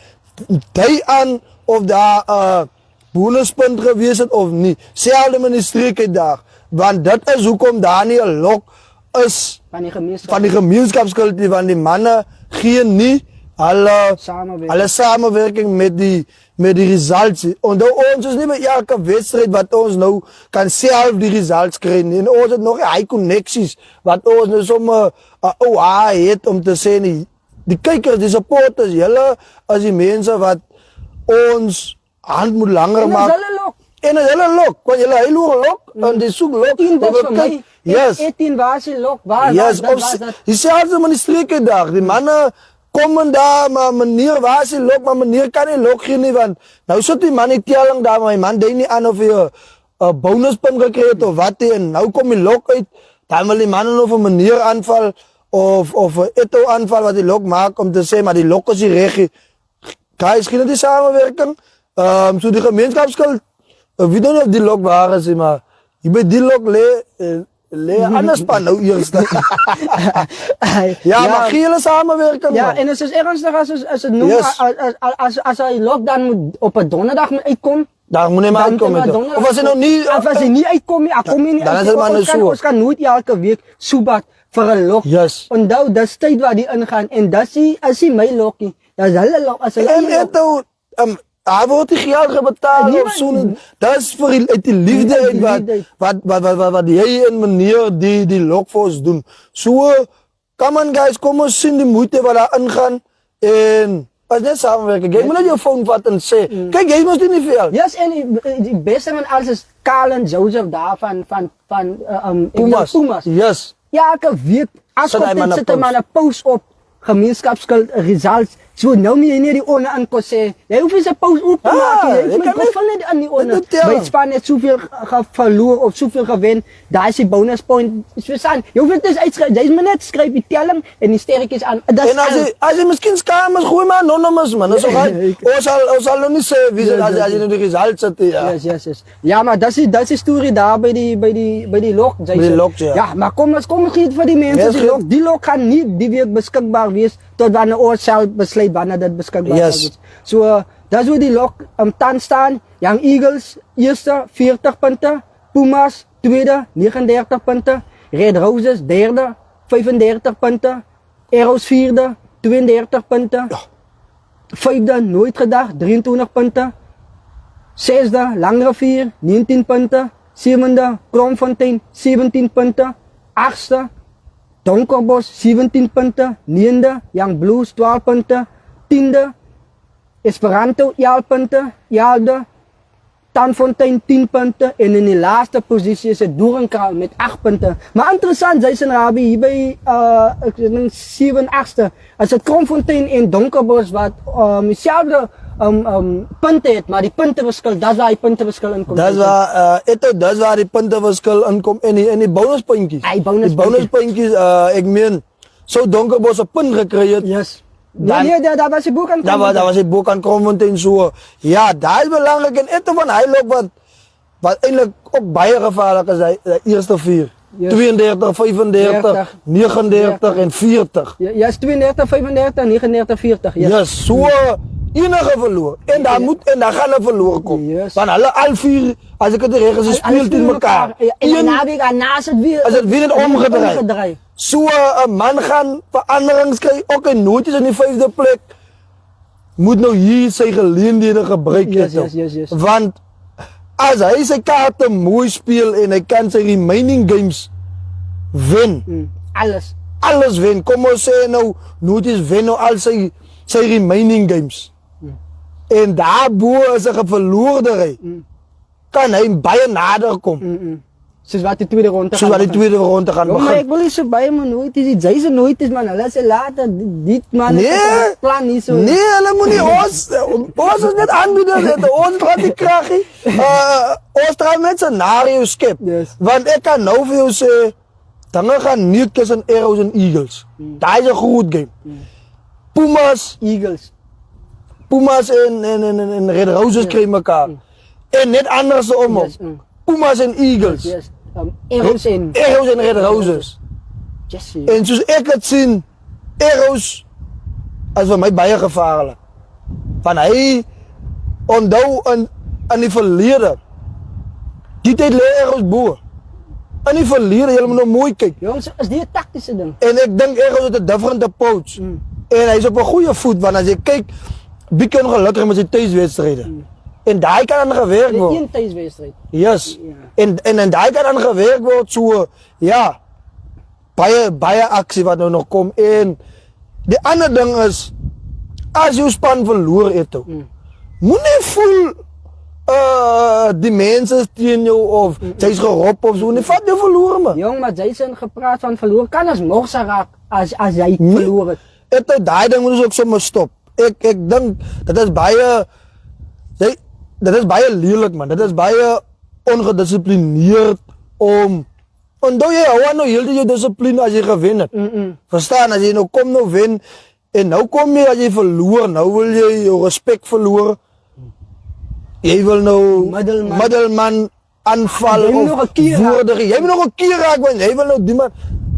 [SPEAKER 1] Dui aan of daar bonuspunt gewees het of nie. Selfde met die streekuitdag, want dit is hoekom daar nie 'n lok is van die gemeenskapskuld, want die manne gee nie hulle samewerking met die results. Onthou ons is nie by elke wedstryd wat ons nou kan self die results kry nie. En ons het nog hy connecties wat ons nou sommer het om te sê nie. Die kykers, die supporters, julle as die mense wat ons hand moet langer maak. En 'n hele lok, want julle hy loer lok en die soek lok.
[SPEAKER 2] 10 dit vir my.
[SPEAKER 1] Yes.
[SPEAKER 2] 18 was die lok, waar
[SPEAKER 1] Yes,
[SPEAKER 2] was dat?
[SPEAKER 1] dieselfde met die streke dag. Die manne kom en daar, maar meneer waar is die lok? Maar meneer kan nie lok gee nie, want nou sit die man die telling daar, maar die man dink nie aan of hy 'n bonuspunt gekry het of wat nie, en nou kom die lok uit, dan wil die man nog vir meneer aanval of 'n eto aanval wat die lok maak om te sê maar die lok is die reg. Guys, geen die samewerking. So die gemeenskapskuld, wie dan of die lok waar is, maar jy by die lok lê anders span nou eers. Ja, maar gee hulle samewerking.
[SPEAKER 2] Ja,
[SPEAKER 1] man.
[SPEAKER 2] en het is ernstig as het noem,
[SPEAKER 1] Yes.
[SPEAKER 2] as hy lockdown moet op 'n donderdag moet uitkom.
[SPEAKER 1] Daar moet hy maar uitkom met jou. Of as hy nog nie
[SPEAKER 2] Of as hy nie uitkom nie, kom hy nie
[SPEAKER 1] Dan
[SPEAKER 2] uit.
[SPEAKER 1] is dit maar nou so.
[SPEAKER 2] Ons kan nooit elke week soebat vir 'n lok.
[SPEAKER 1] Yes.
[SPEAKER 2] Onthou, dis tyd waar die ingaan en dis as hy my lokkie. Dis hulle lok, as hulle
[SPEAKER 1] En
[SPEAKER 2] eie lok.
[SPEAKER 1] eto hij wordt die geld betaald of zo. Dat is voor uit die liefde uit wat jij en meneer die lokvoors doen. Zo, come on guys, kom eens zien die moeite waar daar ingaan. En als net samenwerken, jij moet naar je phone vatten en zeggen, kijk, jij moet niet veel.
[SPEAKER 2] Yes, en die beste van alles is Karl en Joseph daar van Pumas.
[SPEAKER 1] Yes.
[SPEAKER 2] Ja, elke week, as
[SPEAKER 1] Sit hy maar
[SPEAKER 2] sit hy maar 'n post op gemeenskapskuld results. So nou moet jy nie die onder inkom sê. Jy hoef nie 'n post op te maak nie. Jy moet gevul net aan die onder. My span het soveel verloor of soveel gewen. Daai is die bonus point. Verstaan? Jy hoef dit uitskryf. Jy moet net skryf die telling en die sterretjies aan.
[SPEAKER 1] En as jy miskien skaam is, gooi maar anonymous man. Dis okay. Ons sal nog nie sê wie as jy nou die results het. Ja.
[SPEAKER 2] Yes. Ja, maar dat is die storie daar by die lok.
[SPEAKER 1] By die lok, ja.
[SPEAKER 2] Ja, maar kom gee dit vir die mense die lok. Die lok gaan nie die week beskikbaar wees tot wanneer ons self besluit wanneer dit beskikbaar
[SPEAKER 1] Yes.
[SPEAKER 2] is. So, dis hoe die lok tans staan. Young Eagles eerste 40 punte, Pumas tweede 39 punte, Red Roses derde 35 punte, Arrows vierde 32 punte. Vijfde Nooit Gedag 23 punte. Zesde Langrivier 19 punte. Zevende Kromfontein 17 punte. Achtste Donkerbos 17 punte. Negende Young Blues 12 punte. Tiende Esperanto 11 punte. Elfde Tanfontein 10 punte. En in die laatste positie is het Doerenkraal met 8 punte. Maar interessant, zij zijn Rabi hier bij 7 8ste. Als het Kromfontein en Donkerbos wat hetzelfde punten het, maar die puntenverschil, dat is waar die puntenverschil in komt.
[SPEAKER 1] Dat is waar die puntenverschil in komt. En die bonuspuntjes.
[SPEAKER 2] Die
[SPEAKER 1] bonuspuntjes, ik meen, zo Donkerbos een punt gekregen.
[SPEAKER 2] Yes. Daar was je boek aan
[SPEAKER 1] Daar was je boek aan Kromfontein zo. Ja, dat is belangrijk. En eten van Heilok, wat eigenlijk ook baie gevaarlijk is, de eerste 4. Yes. 32, 35, 30, 39 en 40.
[SPEAKER 2] Ja, 32, 35, 39, 40.
[SPEAKER 1] Yes, zo enige verloor. En daar gaan er verloren komen.
[SPEAKER 2] Yes.
[SPEAKER 1] Want alle al 4, als ik het regel, ze speelt in elkaar.
[SPEAKER 2] En daarna weer naast het weer.
[SPEAKER 1] Als het weer omgedraaid. Zo een man gaan veranderings krijgen, ook in nooit is in die 5e plek. Moet nou hier zijn geleenthede gebruiken.
[SPEAKER 2] Yes.
[SPEAKER 1] Want als hij zijn kaarten mooi speelt en hij kan zijn remaining games winnen. Alles winnen. Kom maar zeggen nou, nooit is winnen al zijn remaining games. En daarboven is er een verloorderij. Kan hij baie nader komen.
[SPEAKER 2] Soos wat die tweede ronde
[SPEAKER 1] gaan
[SPEAKER 2] begin. Maar ek wil nie so baie man nooit is, jy se nooit is man, hulle sê later dit man plan nie so.
[SPEAKER 1] Nee, hulle moet nie ons is net aanbieders, ons praat die kraggie. Ons draai met scenario's skep.
[SPEAKER 2] Yes.
[SPEAKER 1] Want ek kan nou vir jou sê, dinge gaan nie tussen Arrows en Eagles. Daai is 'n groot game. Pumas en Red Roses kry mekaar. En net andersom.
[SPEAKER 2] Yes.
[SPEAKER 1] Pumas en Eagles.
[SPEAKER 2] Yes. Arrows en
[SPEAKER 1] Red Roses.
[SPEAKER 2] Yes.
[SPEAKER 1] En soos ek het sien, Arrows is vir my baie gevaarlik. Van hy onthou in die verlede. Die tyd lê Arrows bo. In die verlede, jy moet nou mooi kyk.
[SPEAKER 2] Jongens, is die 'n taktiese ding?
[SPEAKER 1] En ek dink Arrows het 'n different approach. En hy is op 'n goeie voet, want as jy kyk, bietjie ongelukkig met sy tuiswedstryde. En daai kan aan gewerk word.
[SPEAKER 2] Een tuiswedstryd.
[SPEAKER 1] Yes. En daai kan aan gewerk word so ja. Baie aksie wat nou nog kom. En die ander ding is as jou span verloor het. Moenie voel die mense is teen jou of jy is gerop of so, nie vat jy verloor man.
[SPEAKER 2] Jong, maar Jason gepraat van verloor, kan as morsa raak as jy verloor het.
[SPEAKER 1] Ek daai ding moet ons ook sommer stop. Ek dink dit is baie lelik man. Dit is baie ongedisciplineerd om onthou jy hou aan nou heel jou dissipline as jy gewen het. Verstaan, as jy nou kom nou wen en nou kom jy as jy verloor, nou wil jy jou respek verloor. Jy wil nou middelman aanval of woordig. Jy moet nog 'n keer raak want jy wil nou die man.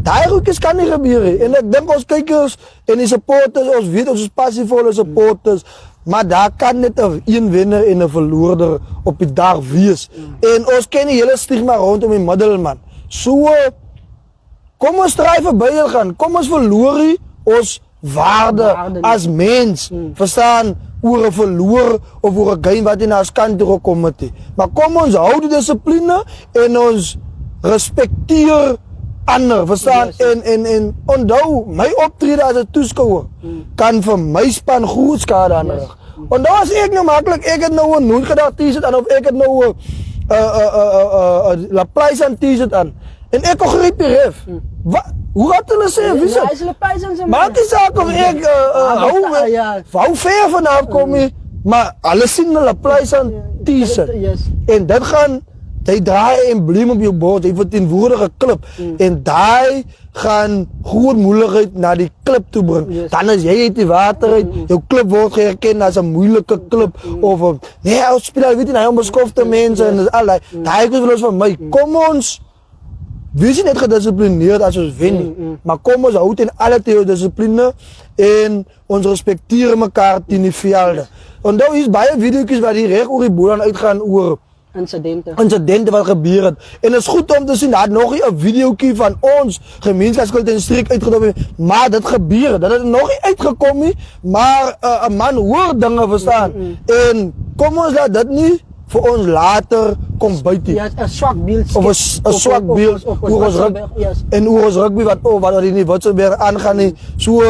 [SPEAKER 1] Daai goedjies kan nie gebeur nie. En ek dink ons kykers en die supporters, ons weet ons is passievolle supporters, maar daar kan net 'n wenner en 'n verloorder op die dag wees. En ons ken die hele stigma rondom die middelman. So kom ons stry verby gaan. Kom ons verloor ons waarde as mens. Verstaan? Oor 'n verloor of oor 'n game wat in ons kant toe gekom het. Maar kom ons hou die dissipline en ons respekteer ander, verstaan? Yes. En onthou, my optrede as 'n toeskouer kan vir my span groot skade aanrig. Yes. Onthou as ek nou maklik, ek het nou 'n nooit gedag T-shirt aan of ek het nou 'n La Place aan T-shirt aan. En ek kon greep die ref. Wat? Hoe gaat hulle sê? Wie sê? Maak die saak of ek hou ver vanaf kom nie, maar hulle sien hulle Place aan T-shirt. En dit gaan jy draai 'n embleem op jou bord, jy verteenwoordig 'n klub en daai gaan groot moeilikheid na die klub toe bring. Dan as jy uit die water uit, jou klub word gerken as 'n moeilike klub of nee, ons speel weet jy nou onbeskofte mense en dis allei. Daai is vir ons van my. Kom ons wees nie net gedissiplineerd as ons wen nie, maar kom ons hou ten alle tye dissipline en ons respekteer mekaar teen die velde. Onthou hier's baie videoetjies wat hier reg oor die boel uitgaan oor insidente wat gebeur het. En het is goed om te sien, daar nog nie 'n videoetjie van ons gemeenskapskult en streek uitgedoen, maar dit gebeur, dat het nog nie uitgekom nie, maar 'n man hoor dinge, verstaan. En kom ons laat dit nie vir ons later kom buit nie.
[SPEAKER 2] Ja, 'n swak beeld.
[SPEAKER 1] Of 'n swak beeld oor ons rugby en oor ons rugby wat in die Witwatersrand aangaan nie. So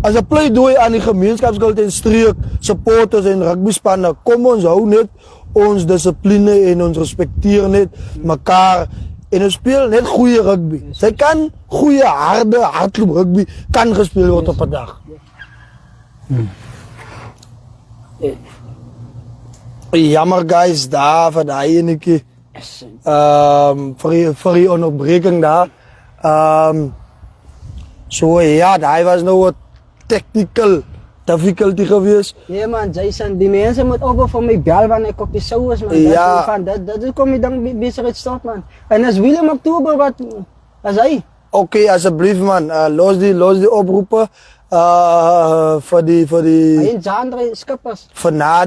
[SPEAKER 1] as 'n pleidooi aan die gemeenskapskult en streek supporters en rugby spanne, kom ons hou net ons dissipline en ons respekteer net mekaar en ons speel net goeie rugby. Sy kan goeie harde hardloop rugby kan gespeel word op 'n dag. Jammer guys, daar vir daai enetjie. Vir die onderbreking daar. So ja, daai was nou 'n technical difficulty geweest.
[SPEAKER 2] Nee man, Jason, die mense moet ook van my bel wanneer ek op die show is man.
[SPEAKER 1] Ja.
[SPEAKER 2] Dat kom jy dan besigheid stop man. En as Willem Oktober wat as hy.
[SPEAKER 1] Okay, asseblief man, los die oproepe vir die
[SPEAKER 2] en Jandre Skippers.
[SPEAKER 1] Vir na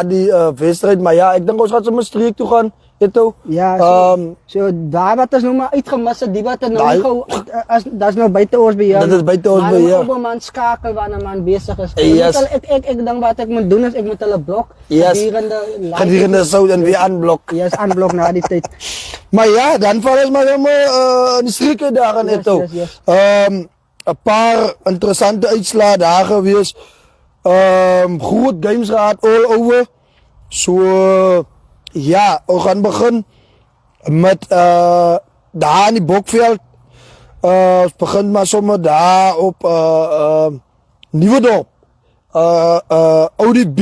[SPEAKER 1] die wedstryd, maar ja, ek dink ons gaan sommer streek toe gaan.
[SPEAKER 2] Ja, so daar wat is nou maar uitgemis het, die wat er nou gou as nou buite ons beheer.
[SPEAKER 1] Dit is buite ons beheer.
[SPEAKER 2] Maar 'n man skakel wanneer 'n man besig is.
[SPEAKER 1] Yes.
[SPEAKER 2] Ek dink wat ek moet doen is ek moet hulle blok
[SPEAKER 1] gedurende sou en weer aanblok.
[SPEAKER 2] Ja, aanblok na die tyd.
[SPEAKER 1] Maar ja, dan val ons maar in die streeke daar aan net toe. 'n paar interessante uitslae daar gewees. Groot games gehad all over. So ja, we gaan begin met daar in die Bokveld. Ons begin maar sommer daar op Nieuwedorp. ODB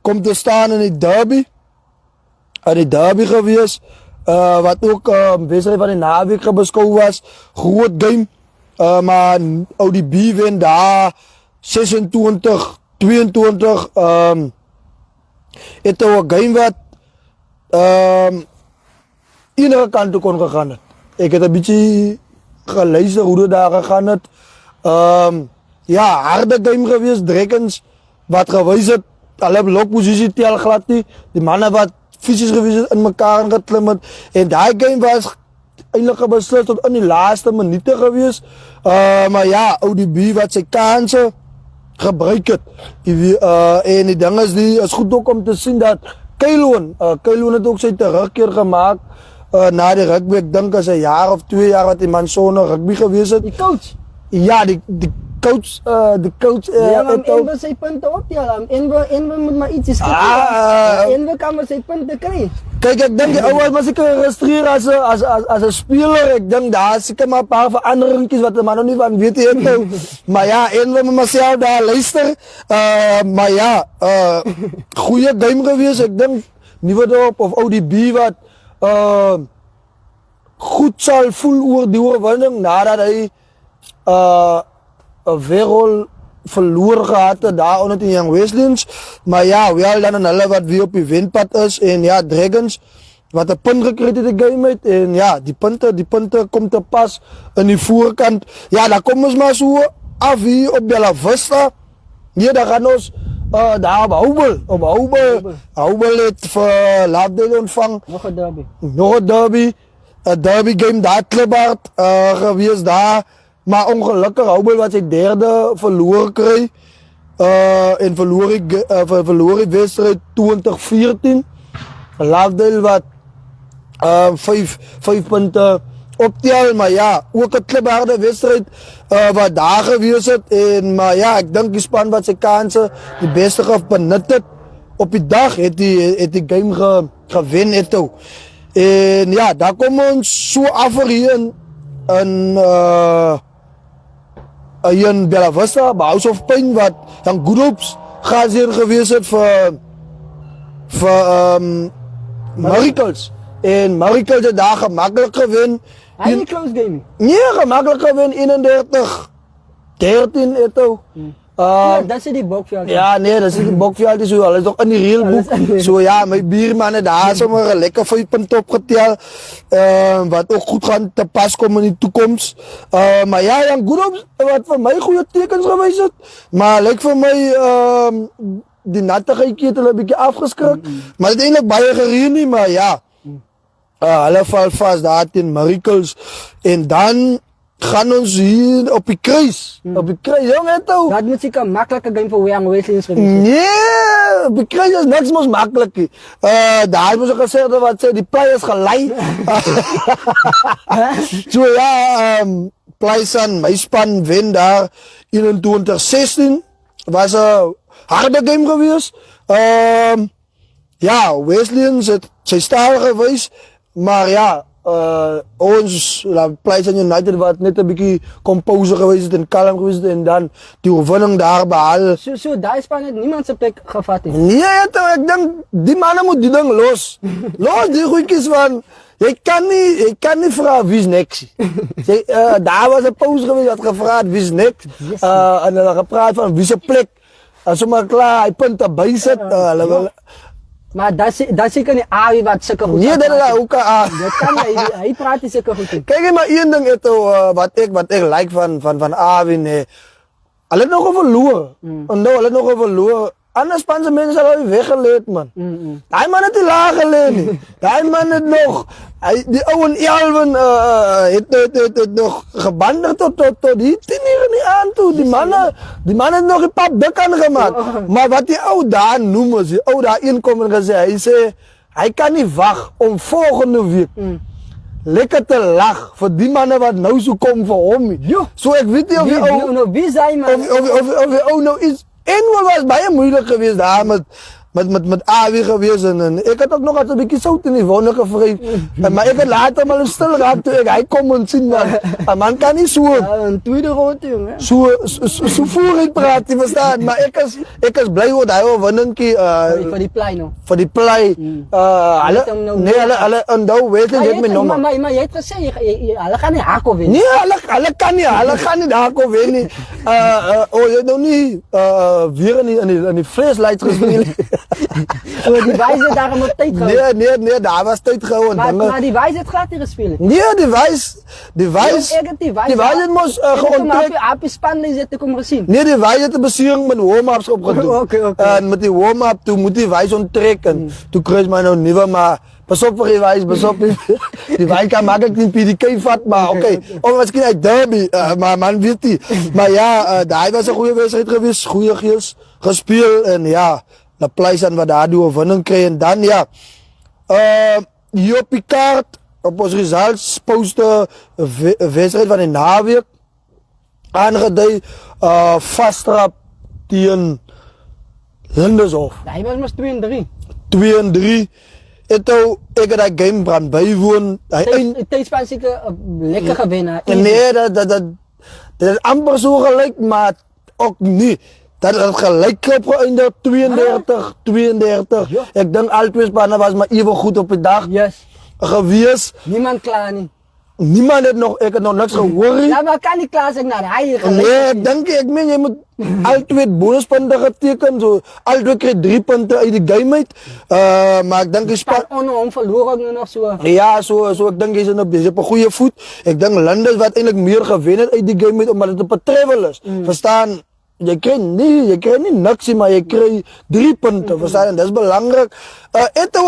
[SPEAKER 1] komt te staan in die derby. In die derby gewees. Wat ook wedstrijd van die naweek beskou was. Groot game. Maar ODB wen daar 26-22. Het ook een game wat enige kant toe kon gegaan het. Ek het 'n bietjie geluister hoe dit daar gegaan het. Ja, harde game geweest. Dragons wat gewys het, hulle blokposisie tel glad nie. Die manne wat fisies gewys het in mekaar geklim het. En daai game was eintlik gebeslis tot in die laaste minute geweest. Maar ja, ODB wat sy kanse gebruik het. En die ding is goed ook om te sien dat Kyloon het ook sy terugkeer gemaak na die rugby. Ek dink as 'n jaar of 2 jaar wat die man sonder rugby gewees het.
[SPEAKER 2] Die coach?
[SPEAKER 1] Ja, die de coach
[SPEAKER 2] Ja, maar Enver zijn punten optellen. Enver moet maar iets skippen. Enver kan maar zijn punten krijgen.
[SPEAKER 1] Kijk, ik denk, als ik registreer als een speler, ik denk, daar zit maar een paar veranderingen wat de man nog niet van weet. Maar ja, Enver moet maar zelf daar luisteren. Maar ja, goede game geweest. Ik denk, Nieuwedorp of ODB wat goed zal voelen over die overwinning nadat hij een weerrol verloren gehad daar onder de Young Wesleyan's. Maar ja, wel dan een hele wat weer op je winpad is. En ja, Dragons, wat een punt gekregen in de game heeft. En ja, die punten komt te pas aan die voorkant. Ja, daar komen ze maar zo af hier op Bella Vista. Hier, daar gaan ons daar op Houbel. Houbel heeft voor Laafdeel ontvangen.
[SPEAKER 2] Nog een derby.
[SPEAKER 1] Nog een derby. Een derby game daar Klibbert geweest daar. Maar ongelukkig Houbel wat zijn derde verloren kreeg. En verloor ik wedstrijd 2014. Laafdeel wat 5 punten optellen. Maar ja, ook een klipharde wedstrijd wat daar geweest is. Maar ja, ik denk die span wat zijn kansen die beste heeft benut. Op die dag heeft die game gewin. En ja, daar komen we ons zo af hier in Bella Vista, bij House of Pain, wat dan Goodhopes gaat zijn geweest het voor Miracles. En Miracles heeft daar gemakkelijk gewin.
[SPEAKER 2] Hij is een close game.
[SPEAKER 1] Nee, gemakkelijk gewin 31-13
[SPEAKER 2] Ja, dat is die bokveld.
[SPEAKER 1] ja, nee, dat is die bokveld. Dat is toch in die real boek. Zo ja, mijn biermannen daar zomaar lekker 5 punten opgeteld. Wat ook goed gaan te pas komen in de toekomst. Maar ja, Jan Goedhops, wat voor mij goede tekens geweest is. Maar lijkt voor mij die nattigheid een beetje afgeschrikt. Maar uiteindelijk bij je gereden niet, maar ja. Hulle val vast daar in Miracles. En dan gaan ons hier op die kruis. Op die kruis, jongen, toch?
[SPEAKER 2] Dat moet zeker een makkelijke game voor Young Wesleyan's geweest.
[SPEAKER 1] Nee, op die kruis is niks moest makkelijk. Daar hebben ze gezegd wat die players gelijk. Zo ja, Pleisan, mijn span win daar in 2016. Was een harde game geweest. Ja, Wesleyan zijn stijl geweest. Maar ja, ons Pleisan United wat net een beetje composer geweest en kalm geweest en dan die overwinning daar behalen.
[SPEAKER 2] Zo, daar is van het niemand zijn plek gevat.
[SPEAKER 1] Nee, toch, ik denk, die mannen moeten die ding los. Los die goedjes van, je kan niet vragen wie is niks. Daar was een pauze geweest, had gevraagd wie is niks. En dan gepraat van wie is een plek. Als ze maar klaar, hij punt erbij zet.
[SPEAKER 2] Maar dat zeker niet Arie wat zeker goed
[SPEAKER 1] Nee, dat is ook
[SPEAKER 2] dat kan hij praat niet zeker goed.
[SPEAKER 1] Kijk, maar één ding is wat ik like van Arie. Nee. Hij heeft nog verloren. Hij nog verloren. Andere Spaanse mensen hebben hij weggeleerd, man. Die man heeft die laag geleerd. Die man heeft nog, die oude Elven heeft nog gebanderd tot die 10 uur niet aan toe. Die man heeft nog een pap dik aan gemaakt. Maar wat die oude daar noemen ze, oude daar inkomen gezegd, hij zei, hij kan niet wachten om volgende week. Lekker te lachen voor die mannen wat nou zo komen voor hem. Zo ik weet niet of je oude,
[SPEAKER 2] Wie zei man?
[SPEAKER 1] of je oude nou is. En wat was bijna moeilijk geweest daar met Awie geweest en ik had ook nog altijd een beetje zout in die woning gevreemd. Maar ik had later maar een stil gehad toen hij komt en zien man. Een man kan niet zo.
[SPEAKER 2] Ja, een tweede rood jongen.
[SPEAKER 1] Zo voering praten, verstaan. Maar ik was blij hoor, dat hij wel
[SPEAKER 2] Voor die plein nog.
[SPEAKER 1] voor die plei. Alle ondou weet je niet meer noemen.
[SPEAKER 2] Maar je hebt gezegd, alle gaan niet Hako winnen.
[SPEAKER 1] Nee, alle kan niet Hako winnen. Je nog niet weer in die vleeslijst gespeeld.
[SPEAKER 2] Die wijze daarom op tijd gewoon.
[SPEAKER 1] Nee, daar was tijd gewoon.
[SPEAKER 2] Maar die wijze het gaat tegen spelen.
[SPEAKER 1] Nee, die wijze moest geonttrekt.
[SPEAKER 2] Op je span zitten komen gezien.
[SPEAKER 1] Nee, die wijze de besturing met warm-ups opgedoen.
[SPEAKER 2] Oké.
[SPEAKER 1] En met die warm-up, toen moet die wijze onttrekken. Toen kreeg mij nou nieuwe, maar pas op voor die wijze, pas op. Die wijze kan makkelijk niet PDK vat, maar oké. Of misschien uit derby, maar man weet die. Maar ja, daar was een goede wedstrijd geweest, goede geels gespeeld en ja. De Pleisan wat daar die overwinning kreeg en dan ja. Hier op die kaart, op ons results posten een wedstrijd van de naweek. aangedui vastrap teen Lindershof.
[SPEAKER 2] Hy was mos 2-3.
[SPEAKER 1] 2-3. Ek het die game brand bywoon.
[SPEAKER 2] Tydspan seker lekker gewen.
[SPEAKER 1] Nee, dat is amper so gelijk, maar ook niet. Dat het gelijk geëindigd, 32.
[SPEAKER 2] Ja.
[SPEAKER 1] Ik denk al twee spannen was maar even goed op de dag geweest.
[SPEAKER 2] Niemand klaar niet.
[SPEAKER 1] Niemand heeft nog, ik heb nog niks gehoord.
[SPEAKER 2] Ja, maar kan niet klaar zijn naar hij
[SPEAKER 1] Nee, ik meen, je moet al twee bonuspunten getekend, zo. Al twee kreeg 3 punten uit de game uit. Maar ik denk,
[SPEAKER 2] Span verloren ook nu nog zo.
[SPEAKER 1] Ja, zo ik denk, je is op een goede voet. Ik denk, Landers wat eigenlijk meer gewinnen uit die game uit, omdat het op een travel is. Verstaan? Je krijgt niet niks, maar je krijgt 3 punten. Verstaan? En dat is belangrijk. Het is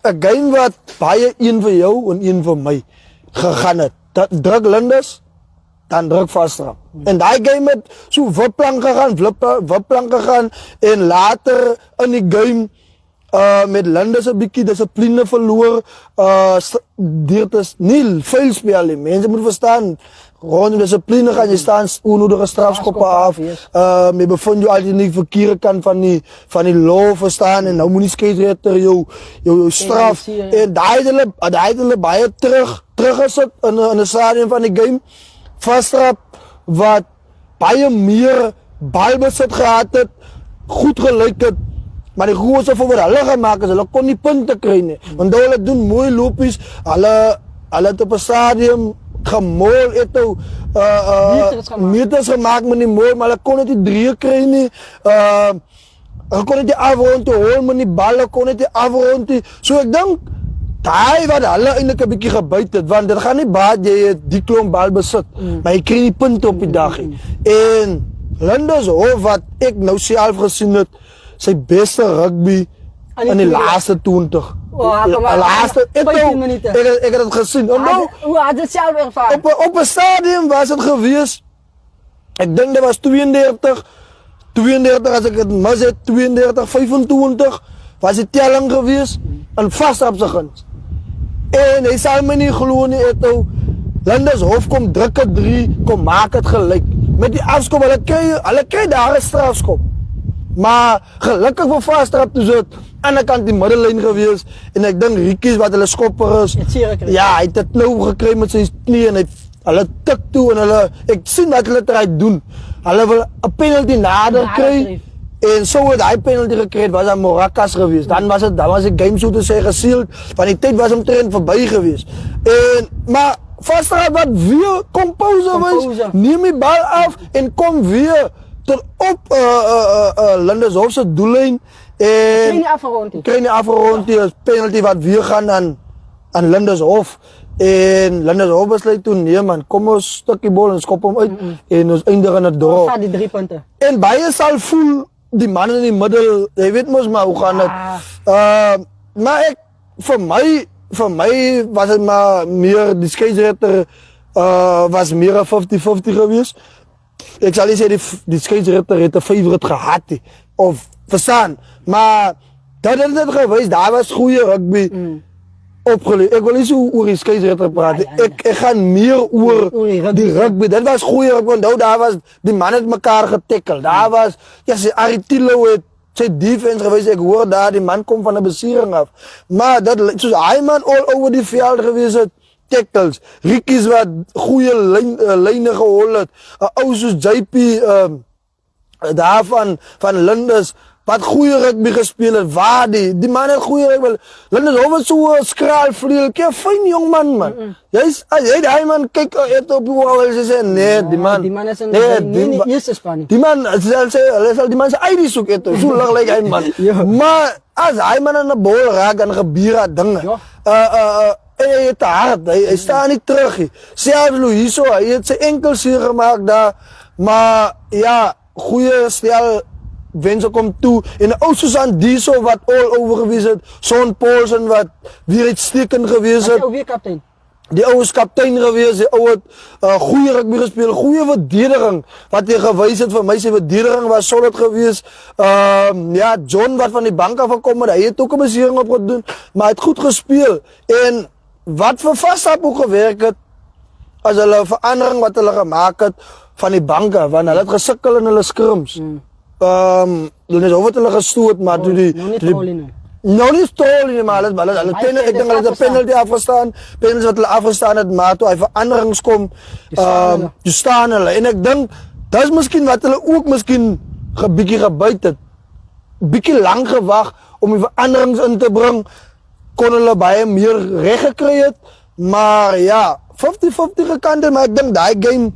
[SPEAKER 1] een game wat baie één voor jou en één voor mij gegaan het. Druk Landers, dan druk vastrap. En die game het zo verplank gegaan. En later in die game met Landers een beetje discipline verloor. Dit is niet veel spelen. Mensen moeten verstaan. Gewoon discipline gaan je staan onnodige strafskoppen af. Je bevindt je altijd niet verkeerde kant van die law verstaan. En nou moet je scheidsrechter jou straf. En uiteindelijk ben je teruggezet in het stadion van de game. Vastrap wat baie meer balbezit gehad het. Goed gelijk het. Maar die goeie se voor hulle gemaak is, hulle kon nie punte kry nie. Want hulle doen mooi lopies, hulle het op 'n stadium gemol eto meters gemaak met die mooi, maar hulle kon dit nie 3 kry nie. Hulle kon dit nie afrond toe hol met die balle, kon dit nie afrond nie. So ek dink daai wat hulle eintlik 'n bietjie gebyt het, want dit gaan nie baat jy het die klomp bal besit, maar jy kry nie punte op die dag nie. En Lindershof wat ek nou self gesien het, sy beste rugby in die laaste 20. Laaste, ek het het gezien.
[SPEAKER 2] Hoe had het zelf ervaren?
[SPEAKER 1] Op een stadium was het geweest, ik denk dat was 32 als ik het mis het, 32, 25 was die telling geweest en vast op zijn gunst. En hij zal me niet geloven, Lindershof komt drukken 3, kom maak het gelijk. Met die afskop, hulle kry daar een strafskop. Maar gelukkig voor vastrap toe zit, aan de kant die middellijn geweest. En ik denk Riekies wat hulle skopper is. Ja, hij heeft het nou gekry met zijn knie en hulle tik toe en hulle, ek sien wat hulle eruit doen. Hulle wil een penalty nader kry. En zo het hij penalty gekry, was aan Morakas geweest. Dan was het game so te sê geseeld, want die tijd was omtrent voorbij geweest. Maar vastrap wat weer composer was, neem die bal af en kom weer tot op Lindershofse doellijn. En krijg je afgerond, die penalty wat weer gaan aan Lindershof. En Lindershof besluit toen, nee man, kom ons stukje bal en skop hem uit. En ons eindigen het door.
[SPEAKER 2] Gaat die 3 punten.
[SPEAKER 1] En baie sal voel, die man in die middel, jy weet mos maar hoe gaan het. Maar voor mij was het maar meer, die scheidsrechter was meer een 50-50 geweest. Ik zal niet zeggen, die scheidsrechter heeft een favorite gehad, of verstaan. Maar dat is het geweest, daar was goede rugby opgeleid. Ik wil niet zo over die scheidsrechter praten, ik ga meer over die rugby. Dat was goede rugby, want daar was, die man het elkaar getackeld. Daar was, ja, Aritilo het zijn defense geweest, ik hoor daar, die man komt van de besiering af. Maar dat, zoals hij man all over die veld geweest het, tackles, Riekies wat goede lijnen gehoord het, ou soos JP daar van Linders, wat goede rugby gespeeld het, waar die man het goede rugby, Lindershof is zo'n skraal vleel, kijk, fijn jong man. Als jy die man kyk op hoe al ze zeggen, nee, die man
[SPEAKER 2] is een eerste span.
[SPEAKER 1] Die man, die man zijn ID zoek eto, zo lang lijkt hij man. Maar als hij man aan de bal raakt, dan gebeuren dingen. Hij is te hard, hij staat niet terug. Zelfs Louiso, hij heeft zijn enkels hier gemaakt daar. Maar ja, goede stel, wensen komt toe. En ook Susan Diesel wat all over geweest is. Son Paulsen wat weer iets steken geweest is.
[SPEAKER 2] Ook weer kapitein.
[SPEAKER 1] Die oude is kapitein geweest, die oude goede rugby gespeeld, goede verdediging. Wat hij geweest heeft voor mij, zijn verdediging was solid geweest. Ja, John wat van die bank afgekomen, hij heeft ook een besiering opgedaan, maar hij heeft goed gespeeld. En wat voor vastrap ook gewerkt het, as hulle verandering wat hulle gemaak het van die banke, want hulle het gesukkel in hulle scrims. Hulle is wat hulle gestoot, maar toe die nou nie trolling nie, maar hulle ek dink hulle het 'n penalty afgestaan, penalty wat hulle afgestaan het, maar toe hy veranderings kom, toe staan hulle, en ek dink, dat is miskien wat hulle ook miskien bietjie gebyt het, bietjie lang gewag om die veranderings in te bring, kon hulle baie meer reg gekry het, maar ja, 50-50 gekant, maar ek dink die game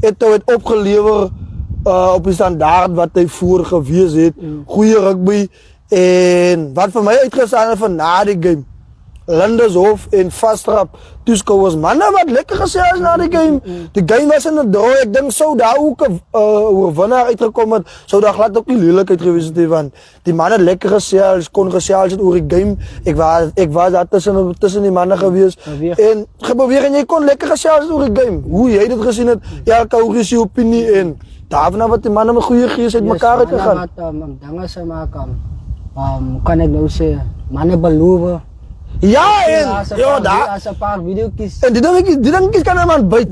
[SPEAKER 1] het opgelewer op die standaard wat hy voor gewees het, goeie rugby, en wat vir my uitgestaan het van na die game, Lindershof en Vastrap toeskouers, manne wat lekker gesels na die game. Die game was in 'n draw, ek dink sou daar ook 'n oorwinnaar uitgekom het, sou daar glad ook nie lelikheid gewees het, want die manne het lekker gesels, kon gesels het oor die game. Ek was daar tussen die manne gewees en gebeweeg en jy kon lekker gesels oor die game. Hoe jy dit gesien het, elke ou gee sy opinie en daarna wat die manne met goeie gees uit mekaar het gegaan.
[SPEAKER 2] Dinge se maak kan ek nou sê, manne beloof.
[SPEAKER 1] Ja, en ja, daar
[SPEAKER 2] as 'n paar video's.
[SPEAKER 1] En die dingetjies kan iemand byt.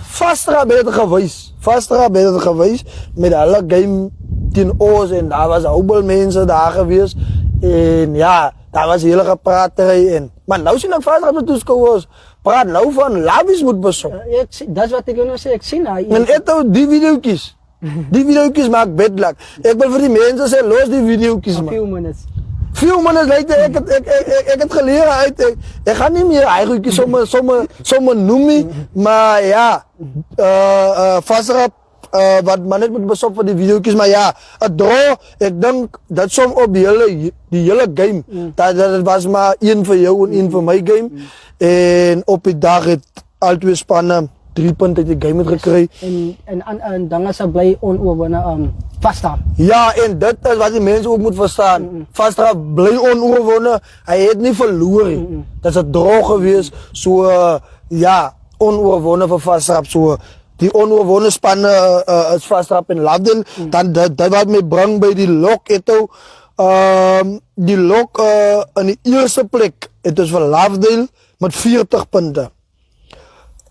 [SPEAKER 1] Vastrap het dit gewys. Vastrap het dit gewys met hulle game teen ons en daar was houbel mense daar gewees. En ja, daar was hele gepraatery en maar nou sien ek Vastrap se toeskouers praat nou van Lavies moet besoek.
[SPEAKER 2] Dis wat ek nou sê, ek sien hy.
[SPEAKER 1] En die video's. Die video's maak bedlak. Ek wil vir die mense sê los die video's man. Few minutes later, ek het geleer uit, ek gaan nie meer eigenlijk somme noem nie, maar ja, Vastrap, wat man net moet besop vir die video's, maar ja, het draw, ek dink, dat som op die hele game, dat was maar een vir jou en een vir my game, en op die dag het al twee spanne 3 punte uit die game het gekry.
[SPEAKER 2] En dan is hy bly onoorwinne Vastrap.
[SPEAKER 1] Ja, en dit is wat die mense ook moet verstaan. Vastrap bly onoorwinne, hy het nie verloor nie. Dit is 'n draw gewees, so ja, onoorwinne vir Vastrap, so die onoorwinne spanne is Vastrap en Lovedale, dan dit wat my bring by die lok eto, die lok in die eerste plek, het is vir Lovedale met 40 punte.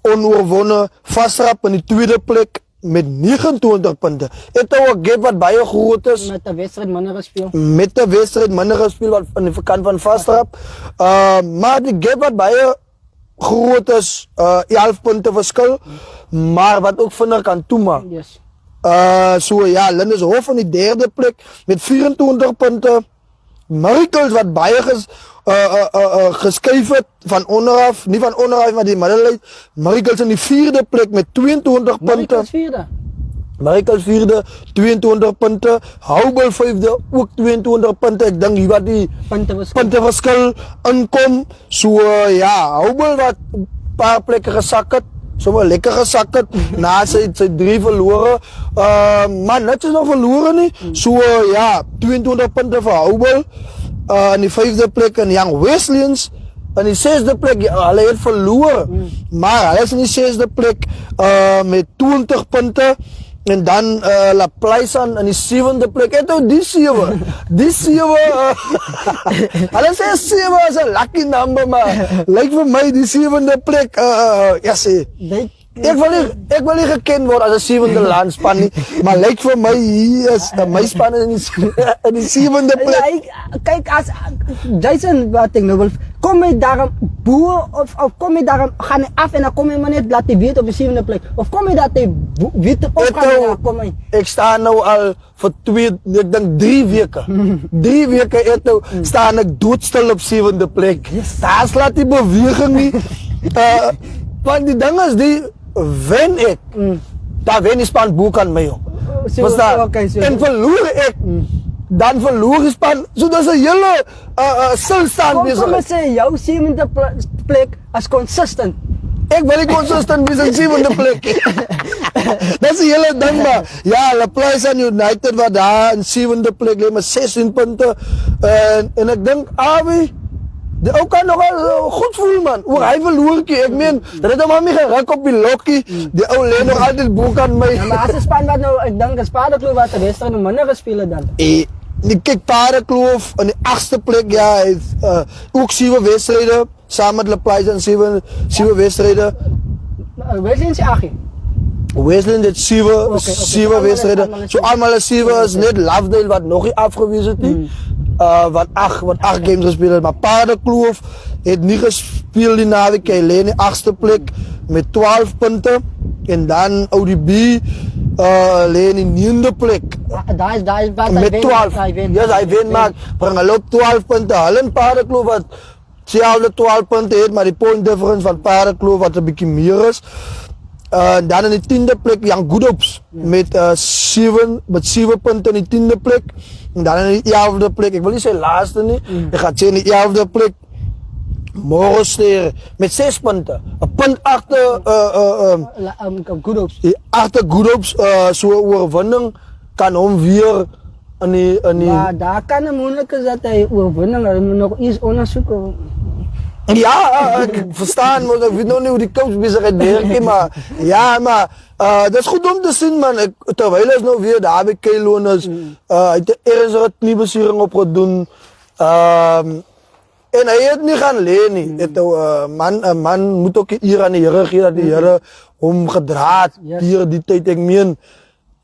[SPEAKER 1] Onoorwinne Vastrap in die tweede plek met 29 punte. Het ook 'n gap wat baie groot is.
[SPEAKER 2] Met 'n wedstryd minder gespeel.
[SPEAKER 1] Met 'n wedstryd minder gespeel wat aan die kant van Vastrap. Maar die gap wat baie groot is, 11 punte verskil, maar wat ook vinnig kan toemaak.
[SPEAKER 2] Yes.
[SPEAKER 1] So ja, Lindershof in die derde plek met 24 punte. Miracles wat baie geskuif het van onderaf, nie van onderaf maar die middelheid. Miracles in die vierde plek met 22 punte. Miracles vierde, 22 punte. Houbel vijfde, ook 22 punte. Ek dink hier wat die punteverskil inkom. So ja, Houbel wat paar plekke gesak het. Sommer lekker gesak het, na sy 3 verlore, maar niks is nog verlore nie, so ja, 22 punte vir Houbel, in die 5de plek in Young Wesleyans, in die 6de plek, hulle het verloor, maar hulle is in die 6de plek, met 20 punte, en dan Laplaisan in die 7de plek, en toe die 7, hulle sê 7 is 'n lucky number, maar lyk vir my die 7de plek, ja sê, ek wil nie geken word as 'n 7de landspan nie, maar lyk vir my hier is my span in die 7de plek.
[SPEAKER 2] Kyk as Jason wat ek nou wil, kom hy daarom boer of kom hy daarom gaan hy af en dan kom hy maar net laat hy weet op die 7de plek, of kom hy dat hy weet opgaan, kom hy.
[SPEAKER 1] Ek staan nou al vir 3 weke. 3 weke eto staan ek doodstil op 7de plek. Daar slaat die beweging nie. Want die ding is die wen ek, daar wen die span boek aan my. Verstaan? En verloor ek, dan verloor die span, so dat is 'n hele stilstand bezig.
[SPEAKER 2] Kom sê, jou 7de plek as consistent.
[SPEAKER 1] Ek wil nie consistent wees in 7de plek. Dat is die hele ding, maar ja, Laplace en United wat daar in 7de plek lê met 16 punte, en ek dink, Awie, die ou kan nogal goed voel man, oor hy verloorkie, ek meen, dat het hom nie geruk op die lokkie, die ou lê nog altyd boek aan my.
[SPEAKER 2] Ja, maar as die span wat nou, ek dink, is Paardekloof wat die wedstrijd nou minder gespeel het dan.
[SPEAKER 1] Kyk, Paardekloof in die 8ste plek, ja, hy het ook 7 wedstryde, saam met Laplace en 7 wedstryde.
[SPEAKER 2] Wesley se 8.
[SPEAKER 1] Westland het 7 wedstryde. So almal is 7 is net Lovedale wat nog nie afgewees het nie. Wat 8 games gespeel het, maar Paardekloof het nie gespeel die naweek. Hy lê in die 8ste plek met 12 punte en dan ODB lê in die 9de plek.
[SPEAKER 2] Daar is wat
[SPEAKER 1] Met 12. Yes, hy wen maar bring hulle op 12 punte. Hulle en Paardekloof wat selfde 12 punte het, maar die point difference van Paardekloof wat 'n bietjie meer is. Dan in die 10de plek Young Good Hopes met 7 punte in die 10de plek. En dan in die 11de plek, ek wil nie sê laaste nie, ek gaan sê in die 11de plek Morgenster met 6 punte. 'n punt agter
[SPEAKER 2] Good Hopes.
[SPEAKER 1] Agter Good Hopes, so 'n oorwinning kan hom weer in die
[SPEAKER 2] Maar daar kan 'n moontlike dat hy oorwinning, hy moet nog iets ondersoek.
[SPEAKER 1] Ja, ek verstaan, maar ek weet nog nie hoe die coach besigheid werk nie, maar ja, maar dat is goed om te sien man. Terwyl hy nou weer daar by Keylon is, hy het 'n ernstige knieblessering opgedoen. En hy het nie gaan lê nie. Een man moet ook eer aan die Here gee dat die Here hom gedra het deur die tyd. Ek meen,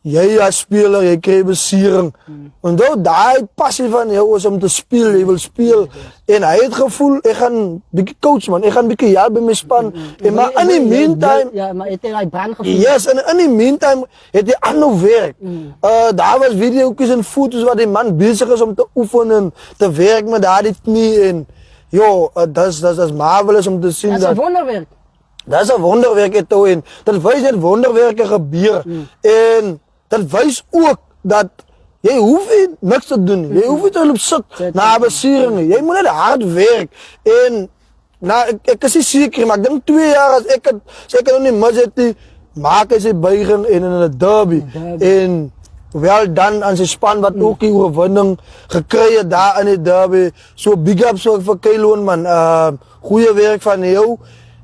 [SPEAKER 1] jy as speler, jy kry besering. Onthou, daai passie van jou is om te speel, jy wil speel. En hy het gevoel, ek gaan bietjie coach man, ek gaan bietjie help by my span. En maar in die meantime,
[SPEAKER 2] ja, maar het hy brand gevoel.
[SPEAKER 1] yes, en in die meantime het hy ander werk. Daar was video's en foto's wat die man besig is om te oefen en te werk met daardie knie en dat is marvelous om te sien.
[SPEAKER 2] Dat is 'n wonderwerk.
[SPEAKER 1] Dat is 'n wonderwerk het toe en dat wys net wonderwerke gebeur. En dat wys ook dat jy hoef niks te doen nie. Jy hoef nie te loop sit na 'n besering nie. Jy moet net hard werk. En ek is nie seker, maar ek dink 2 jaar as ek nog nie mis het nie, maak hy sy buiging en in 'n derby. En wel dan aan sy span wat ook die oorwinning gekry het daar in die derby. So big up so vir Keylon man. Goeie werk van jou.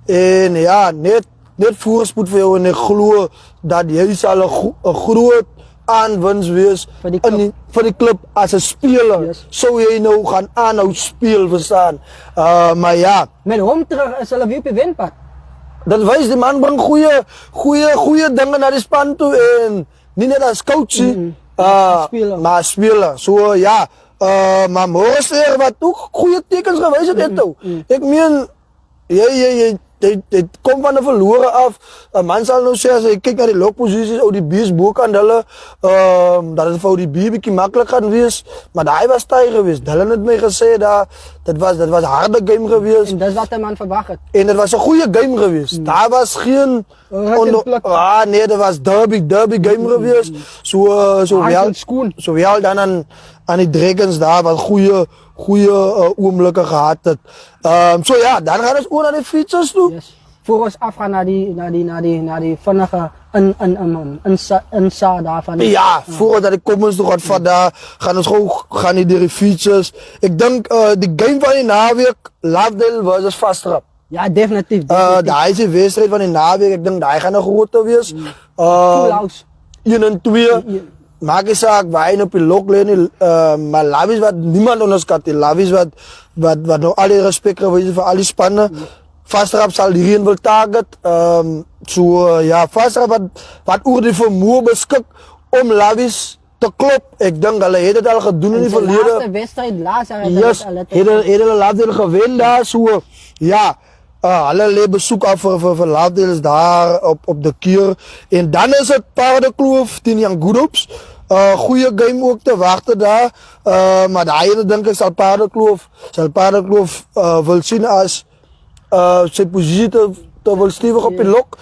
[SPEAKER 1] En ja, net voorspoed vir jou en ek glo dat jy sal 'n groot aanwinst wees vir die klub as 'n speler.
[SPEAKER 2] Yes.
[SPEAKER 1] Sou jy nou gaan aanhou speel, verstaan. Maar ja,
[SPEAKER 2] Met hom terug is hulle weer op die wenpad.
[SPEAKER 1] dat wys die man bring goeie dinge na die span toe en nie net as coach nie, maar speler. So ja, maar Morgenster wat ook goeie tekens gewys het toe. Ek meen jy kom van 'n verlore af. 'n Man sal nou sê as jy kyk na die lokposisies ou die B's bokant hulle, dat dit vir die B bietjie maklik gaan wees, maar daai was taai geweest. Hulle het my gesê dit was 'n harde game geweest.
[SPEAKER 2] En dis wat 'n man verwag het.
[SPEAKER 1] En dit was 'n goeie game geweest. Daar was geen nee, dit was derby game geweest. Sowel dan aan die Dragons daar wat goeie oomblikke gehad het. So ja, dan gaan ons oor na die features toe.
[SPEAKER 2] Yes. Voor ons afgaan na die vinnige insa daarvan.
[SPEAKER 1] Ja, voordat die comments toe gaan vat daar, gaan ons gaan die deur die features. Ek dink die game van die naweek, Lovedale versus Vastrap.
[SPEAKER 2] Ja, definitief.
[SPEAKER 1] Daai is die wedstryd van die naweek. Ek dink daai gaan 'n groot wees.
[SPEAKER 2] Full house.
[SPEAKER 1] 1 en 2. Maak nie saak waar hy op die lok lê nie, maar Lavis wat niemand onderskat nie. Lavis wat nou al die respek gewys vir al die spanne. Vastrap sal hierheen wil target. Ja, Vastrap wat oor die vermoë beskik om Lavis te klop. Ek dink hulle het dit al gedoen in die verlede.
[SPEAKER 2] Laaste wedstryd
[SPEAKER 1] Yes, het hulle Lovedale gewen daar so. Ja, hulle lê besoek af vir Lovedale daar op de kuur. En dan is het Paardekloof teen Young Good Hopes. Goeie game ook te wagte daar. Maar daai ene dink ek sal Paardekloof wil sien as sy posisie te wil stewig op die lok.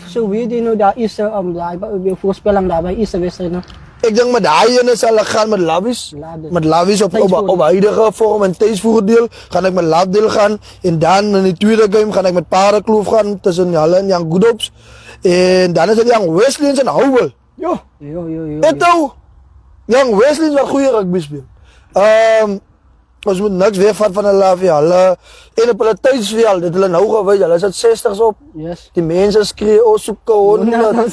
[SPEAKER 2] So weet jy nou daar is die voorspelling daar by eerste wedstryd nou.
[SPEAKER 1] Ek dink met daai ene sal ek gaan met Lavis. Met Lavis op huidige vorm en tuisvoordeel gaan ek met Lovedale gaan. En dan in die tweede game gaan ek met Paardekloof gaan tussen hulle en Young Good Hopes. En dan is dit Young Wesleyans en Howell.
[SPEAKER 2] Jo.
[SPEAKER 1] Young Wesleyans wat goeie rugby speel. Ons moet niks wegvat van hulle af. En op hulle tuisveld het hulle nou gewys, hulle is 60's op.
[SPEAKER 2] Yes.
[SPEAKER 1] Die mense skree ons soek 100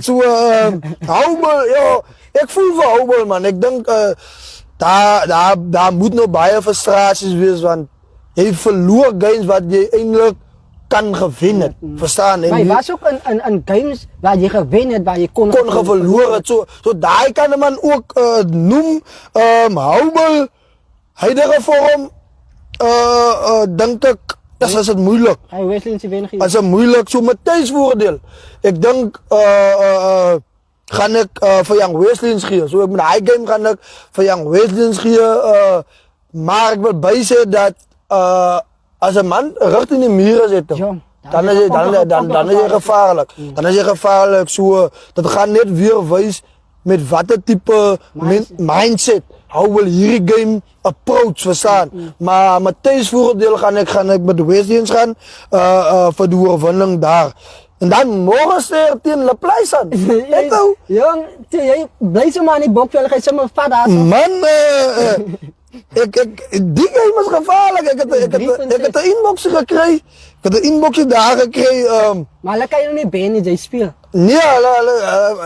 [SPEAKER 1] so Howell, ja. Ek voel vir Howell man. Ek dink daar moet nog baie frustrasies wees want jy verloor games wat jy eintlik kan gewen het. Verstaan?
[SPEAKER 2] Maar jy was ook in games waar jy gewen het, waar jy kon
[SPEAKER 1] verloor het. So daai kan man ook noem, Houbel, huidige vorm, dink ek, is het moeilijk.
[SPEAKER 2] Hy Wesley se wen
[SPEAKER 1] As het moeilijk, so Matthys voordeel. Ek dink, gaan ek vir Young Wesley's gee. So ek met die game gaan ek vir Young Wesley's gee, maar ek wil by sê dat, as een man richting die muren zit, dan is hij gevaarlijk. Dan is hij gevaarlijk. So, dat gaat net weer wijs met wat het type mindset. Hoe wil hierdie game approach, verstaan. Maar Matthys voordeel gaan ek met de Wesley's gaan voor de oorwinning daar. En dan morgen ster tegen La Pleisa.
[SPEAKER 2] Jong, jy bly so maar in die bokveld, jy sommer vat daar.
[SPEAKER 1] Man, die game is gevaarlijk. Ik heb de inboxen gekregen. Ik heb de inboxen daar gekregen.
[SPEAKER 2] Maar dan kan je nog niet bij niet, jy speel.
[SPEAKER 1] Nee,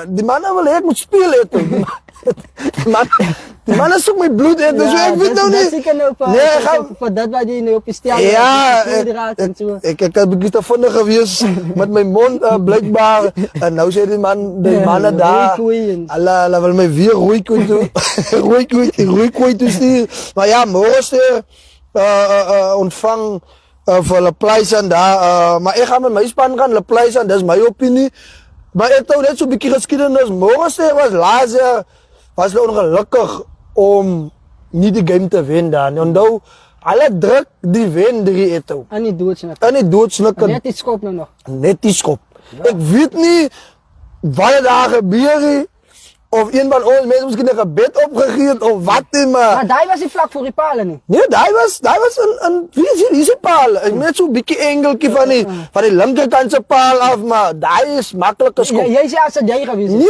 [SPEAKER 1] die mannen willen ik moet spelen. Die mannen zoeken mijn bloed in, dus ik weet nou niet.
[SPEAKER 2] Voor dat wat je nu op je stel.
[SPEAKER 1] Ja, ik heb een beetje gevonden geweest met mijn mond blijkbaar. En nou zijn die mannen daar. Alla wil mij weer roeikooi toe sturen. Maar ja, morgen ontvang voor La Pleisa daar. Maar ik ga met mijn span gaan, La Pleisa, dat is mijn opinie. Maar ik heb net zo'n beetje geschiedenis. Morgen was laatst jaar, was het ongelukkig om niet de game te winnen. En nou, alle druk die win drie eten.
[SPEAKER 2] En niet doodsnikken.
[SPEAKER 1] En niet doodsnikken.
[SPEAKER 2] Net die schop nog.
[SPEAKER 1] Net die schop. Ja. Ik weet niet wat daar gebeurt. Of een van ons mensen misschien een gebed opgegeven of wat in
[SPEAKER 2] maar daar was hij vlak voor die palen niet?
[SPEAKER 1] Nee, daar was een vieze paal. Ik met zo'n beetje engeltje van die linkerkantse paal af, maar daar is makkelijke schop.
[SPEAKER 2] Jij zei als het jij geweest is?
[SPEAKER 1] Nee,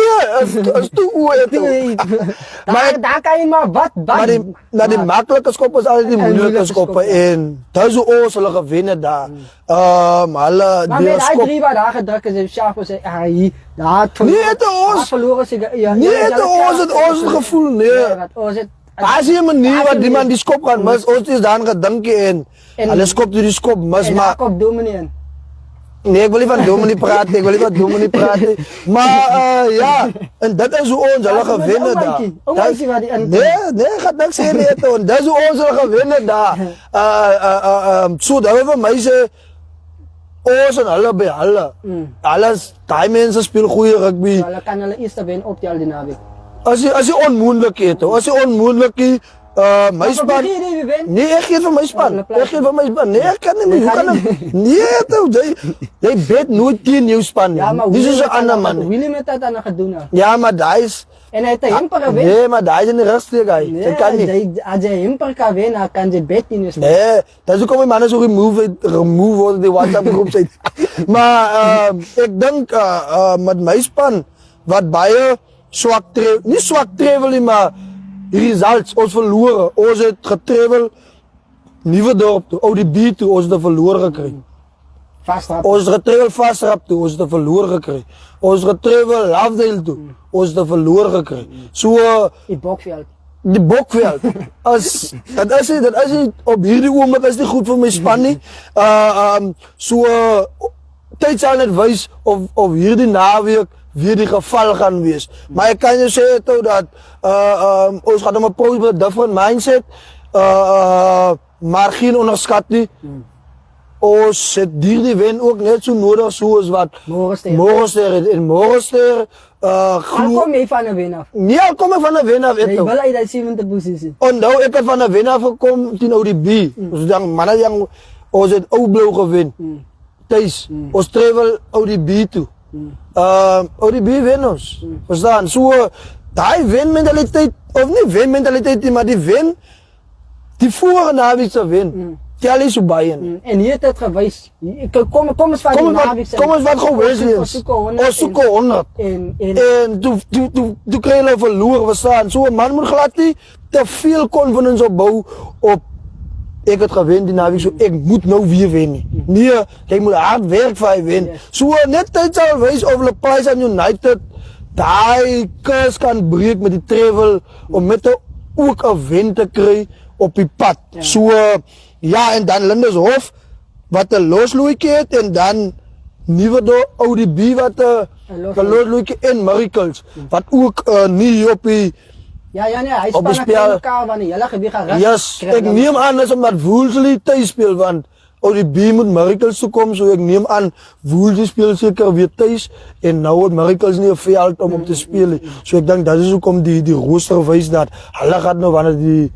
[SPEAKER 1] als toe
[SPEAKER 2] daar kan je maar wat.
[SPEAKER 1] Maar die makkelijke schoppen is altijd die moeilijke schoppen. En duizend oor zullen gewinnen daar.
[SPEAKER 2] Maar met hij 3 waar daar gedrukt is, heeft Schaaf gezegd, hier. Ja, verloren ze.
[SPEAKER 1] Het gevoel, nee. Als je manier wat die man die skop gaat mis, ons is dan gedenken in. Alles kop die skop mis, maar...
[SPEAKER 2] kop dominee.
[SPEAKER 1] Nee, ik wil niet van dominee praten. Maar ja, en dat is hoe ons zullen gewinnen daar. Nee, gaat niks zeggen. Dat is hoe ons zullen gewinnen daar. Zo, dat we mij zeggen... Ons en alle bij alle. Alles, die mensen spelen goede rugby.
[SPEAKER 2] Hulle kan hulle eerste wen op die al die naweek.
[SPEAKER 1] Als je onmoeilijk is, mijn span. Nee, ik geef van mijn span. Nee, ik kan niet meer. Hoe kan het? Nee, toch. Jij bet nooit tegen jouw span.
[SPEAKER 2] Ja, maar
[SPEAKER 1] die is een ander man.
[SPEAKER 2] Willie met dat aan het doen.
[SPEAKER 1] Ja, maar daar is...
[SPEAKER 2] En hij heeft de himper gewin.
[SPEAKER 1] Nee, maar daar is een rustig guy.
[SPEAKER 2] Nee,
[SPEAKER 1] dat kan niet.
[SPEAKER 2] Als hij himper kan winnen, dan kan hij bet niet.
[SPEAKER 1] Nee, dat is ook om mannen zo remove worden die WhatsApp groep zijn. Maar ik denk met mijn span, wat bij je zwak travel, niet zwak travel, maar results, ons verloren. Ons het getravel, nieuwe dorp toe, ODB toe, ons het verloren gekregen. Ons het getravel vastrap toe, ons het verloren gekregen. Ons het getravel Lovedale toe, ons het verloren gekregen. Zo,
[SPEAKER 2] die bokveld.
[SPEAKER 1] Die bokveld. Dat is op hierdie oomblik is niet goed voor mijn span nie. So, tijd zal net wijs of hierdie naweek weer die geval gaan wees. Maar ik kan je zeggen toch dat ons gaat om een approach met een different mindset. Maar geen onderschat nie. Ons het die win ook net zo nodig zoals wat Morgenster. In Morgenster
[SPEAKER 2] al kom je van een win af?
[SPEAKER 1] Nee, al kom ik van een win af.
[SPEAKER 2] Nee, wel uit de 7e positie.
[SPEAKER 1] Nou, ik heb van een win af gekomen in ODB. Dus dan mannen die ons het ook blauw gewin. Thuis. Ons travel ODB toe. ODB win ons. Verstaan? Zo, die winmentaliteit, of niet winmentaliteit, maar die win, die vorige naweekse win. Tel is bij je.
[SPEAKER 2] En hier het geweest. Kom eens van die naweek.
[SPEAKER 1] Kom eens wat geweest is. Ons zoeken 100. En toen kreeg je verloren, we staan. Zo'n man moet glad niet te veel confidence opbouwen op ik het gewin die naweek, zo ik moet nou weer winnen. Nee, ik moet hard werken voor je winnen. Zo net tijd zal wezen of La Pleisa United die kans kan breken met die travel om met de ook een win te krijgen op je pad. Zo Ja, en dan Lindershof, wat een losloeitje heeft. En dan Nieuwe ODB, wat een losloeitje in Miracles. Wat ook niet op die...
[SPEAKER 2] Ja, nee, hij speelt naar elkaar wanneer jullie gebied gaan recht.
[SPEAKER 1] Yes, ik neem aan dat omdat Woolsley thuis speelt, want ODB moet Miracles toekomen, so ik neem aan Woolsley speelt zeker weer thuis en nou het Miracles niet op veld om te spelen. So ik denk dat is ook om die rooster wijst dat hulle gaat nou wanneer die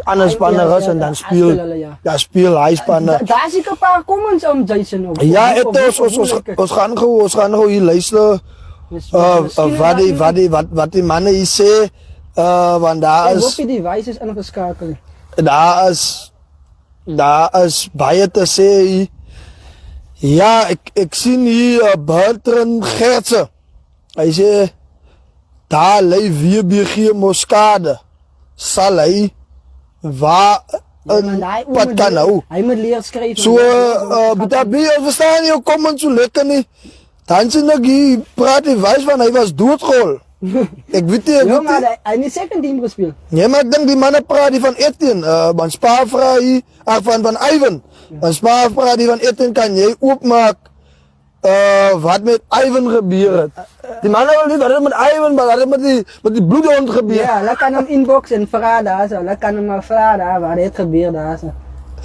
[SPEAKER 1] andere spanner is en dan speel hij spannen.
[SPEAKER 2] Daar zie ik een paar comments om Jason op.
[SPEAKER 1] Ja, ons gaan gou hier luister wat die mannen hier sê. Want daar is...
[SPEAKER 2] Ik hoop je die wijs is ingeschakeld.
[SPEAKER 1] Daar is baie te sê. Ja, ik zie hier Bertrand Gertse. Hij sê, daar lê WBG Moscade. Sal hy waar wat kan nou?
[SPEAKER 2] Hij moet leren schrijven.
[SPEAKER 1] So, Betabi, verstaan je, kom ons zo lekker niet. Dan sien ek hier praat die wijs van hij was doodgol. Ik weet niet.
[SPEAKER 2] Ja, maar hij heeft second team gespeeld.
[SPEAKER 1] Ja, maar ik denk die mannen praten van Etienne. Van Spaarvrij, van Ivan. Van Spaarvrij die van Etienne kan jij opmaken. Wat met Ivan gebeurt. Die mannen willen niet, wat is met Ivan, maar wat is met die bloedhond gebeurt.
[SPEAKER 2] Ja, dat kan hem inboxen en vragen daar zo. Dat kan hem maar vragen waar dit gebeurt daar zo.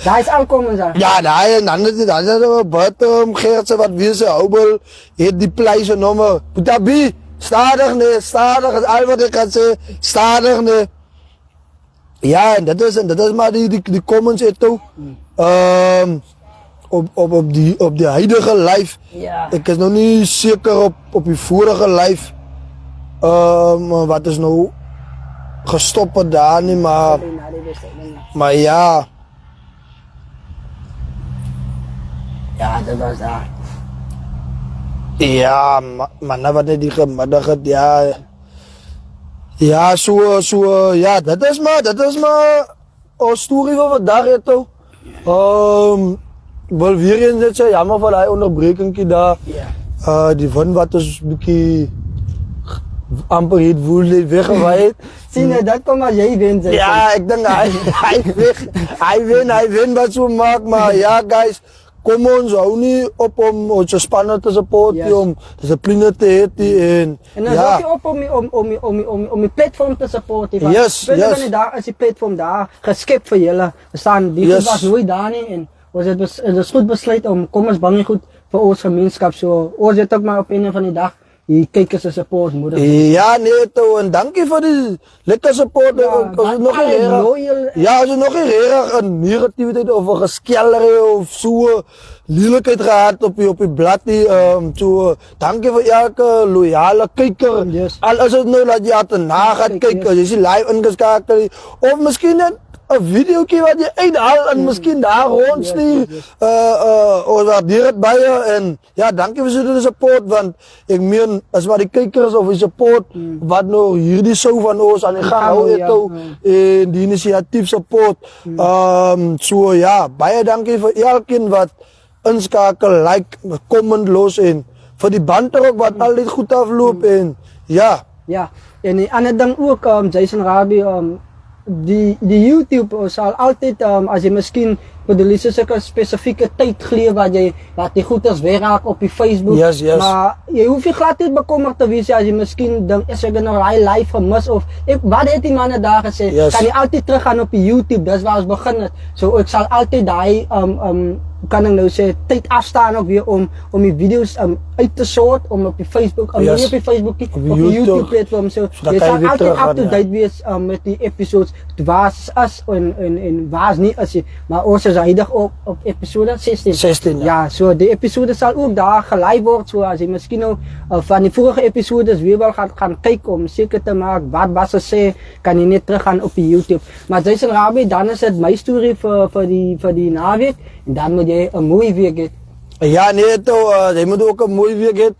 [SPEAKER 2] Daar is al komen zo.
[SPEAKER 1] Ja, daar en dan is het buiten Geertse wat weer zijn houbel. Heeft die pleize nummer. Butabi. Stadig nee, stadig is al wat ik kan zeggen. Stadig nee. Ja, en dat is maar die comments en toe. Op die huidige live.
[SPEAKER 2] Ja.
[SPEAKER 1] Ik is nog niet zeker op die vorige live. Wat is nou gestopt daar niet, maar ja.
[SPEAKER 2] Ja, dat was daar.
[SPEAKER 1] Ja, maar wat die gemiddag het, ja. Ja, ja, dat is maar een story van vandaag, ja toch. Wel weer eens het, jammer voor die onderbreking daar.
[SPEAKER 2] Ja.
[SPEAKER 1] Die van wat is een beetje amper het woel weggewaaid.
[SPEAKER 2] Zie je, dat komt als jij wint.
[SPEAKER 1] Ja, ik denk hij wint wat zo maakt, maar ja, guys. Kom ons hou niet op om onze spannen te supporten, om discipline te hebben.
[SPEAKER 2] En dan zet je op om je platform te supporten.
[SPEAKER 1] Yes.
[SPEAKER 2] Daar is die platform daar geskipt voor jullie. We staan, die was nooit daar niet. En het is goed besluit om, kom eens bang goed voor ons gemeenschap. Zo, ons zit ook maar op een van die dag. Die kijkers en support moeder.
[SPEAKER 1] Ja, nee, toch. En dank je voor die lekker support. Als het nog een negativiteit of een geskeller of zo lelijkheid gehad op je blad. Dank je voor elke loyale kijker.
[SPEAKER 2] Yes.
[SPEAKER 1] Al is het nou dat je achterna gaat kijken, je ziet live ingeschakeld. Of misschien een video wat je uithaalt en misschien daar rondstuurt. Ons waardeer het bij je en ja, dank je voor de support, want ik meen, als maar die kijkers of die support, wat nou hier die show van ons aan de gang houden, en die initiatief support. So ja, baie dankie voor elkeen wat inskakel, like, comment los en voor die band er ook wat altijd goed afloopt en ja.
[SPEAKER 2] Ja, en die ander ding ook, Jason Rabi, die YouTube zal altijd, als je misschien bedoel je zulke specifieke tijd geleden wat die goed is wegraakt op je Facebook.
[SPEAKER 1] Yes.
[SPEAKER 2] Maar je hoeft je glad niet bekommerd te wezen als je misschien denkt, is er nog een live gemist of wat heeft die mannen daar gezegd? Kan je altijd teruggaan op je YouTube, dat is waar we beginnen. So, ik zal altijd daar, kan ik nou zeggen, tijd afstaan ook weer om je video's uit te soorten, om op je Facebook, niet op je Facebook, op je YouTube platform. So, je zal altijd up-to-date wees met die episodes, waar is en waar niet is. Maar ons is huidig op episode 16. Ja, so die episode zal ook daar gelive worden, so als je misschien nou van die vorige episodes weer wel gaan kijken om zeker te maken wat was er zei, kan je niet teruggaan op je YouTube. Maar Jason Rabi, dan is het mijn story voor die naweek en dan moet je een mooie week hebben.
[SPEAKER 1] Ja, nee, toch, je moet ook een mooi week hebben.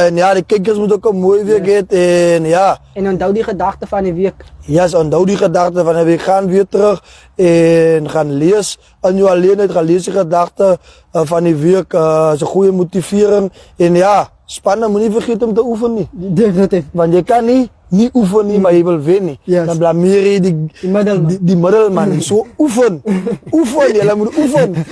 [SPEAKER 1] En ja, de kijkers moeten ook een mooi week hebben. En ja.
[SPEAKER 2] En onthoud die gedachte van die week.
[SPEAKER 1] Ja, onthoud die gedachte van de week. Gaan weer terug en gaan lezen. En nu alleen gaan lezen die gedachte van die week. Is een goede motivering. En ja, Spannen moet niet vergeten om te oefenen. Nie.
[SPEAKER 2] Definitief.
[SPEAKER 1] Want je kan niet oefenen, maar je wil winnen.
[SPEAKER 2] Yes.
[SPEAKER 1] Dan blameer je die middelman. Zo oefen. Oefen, je moet oefenen.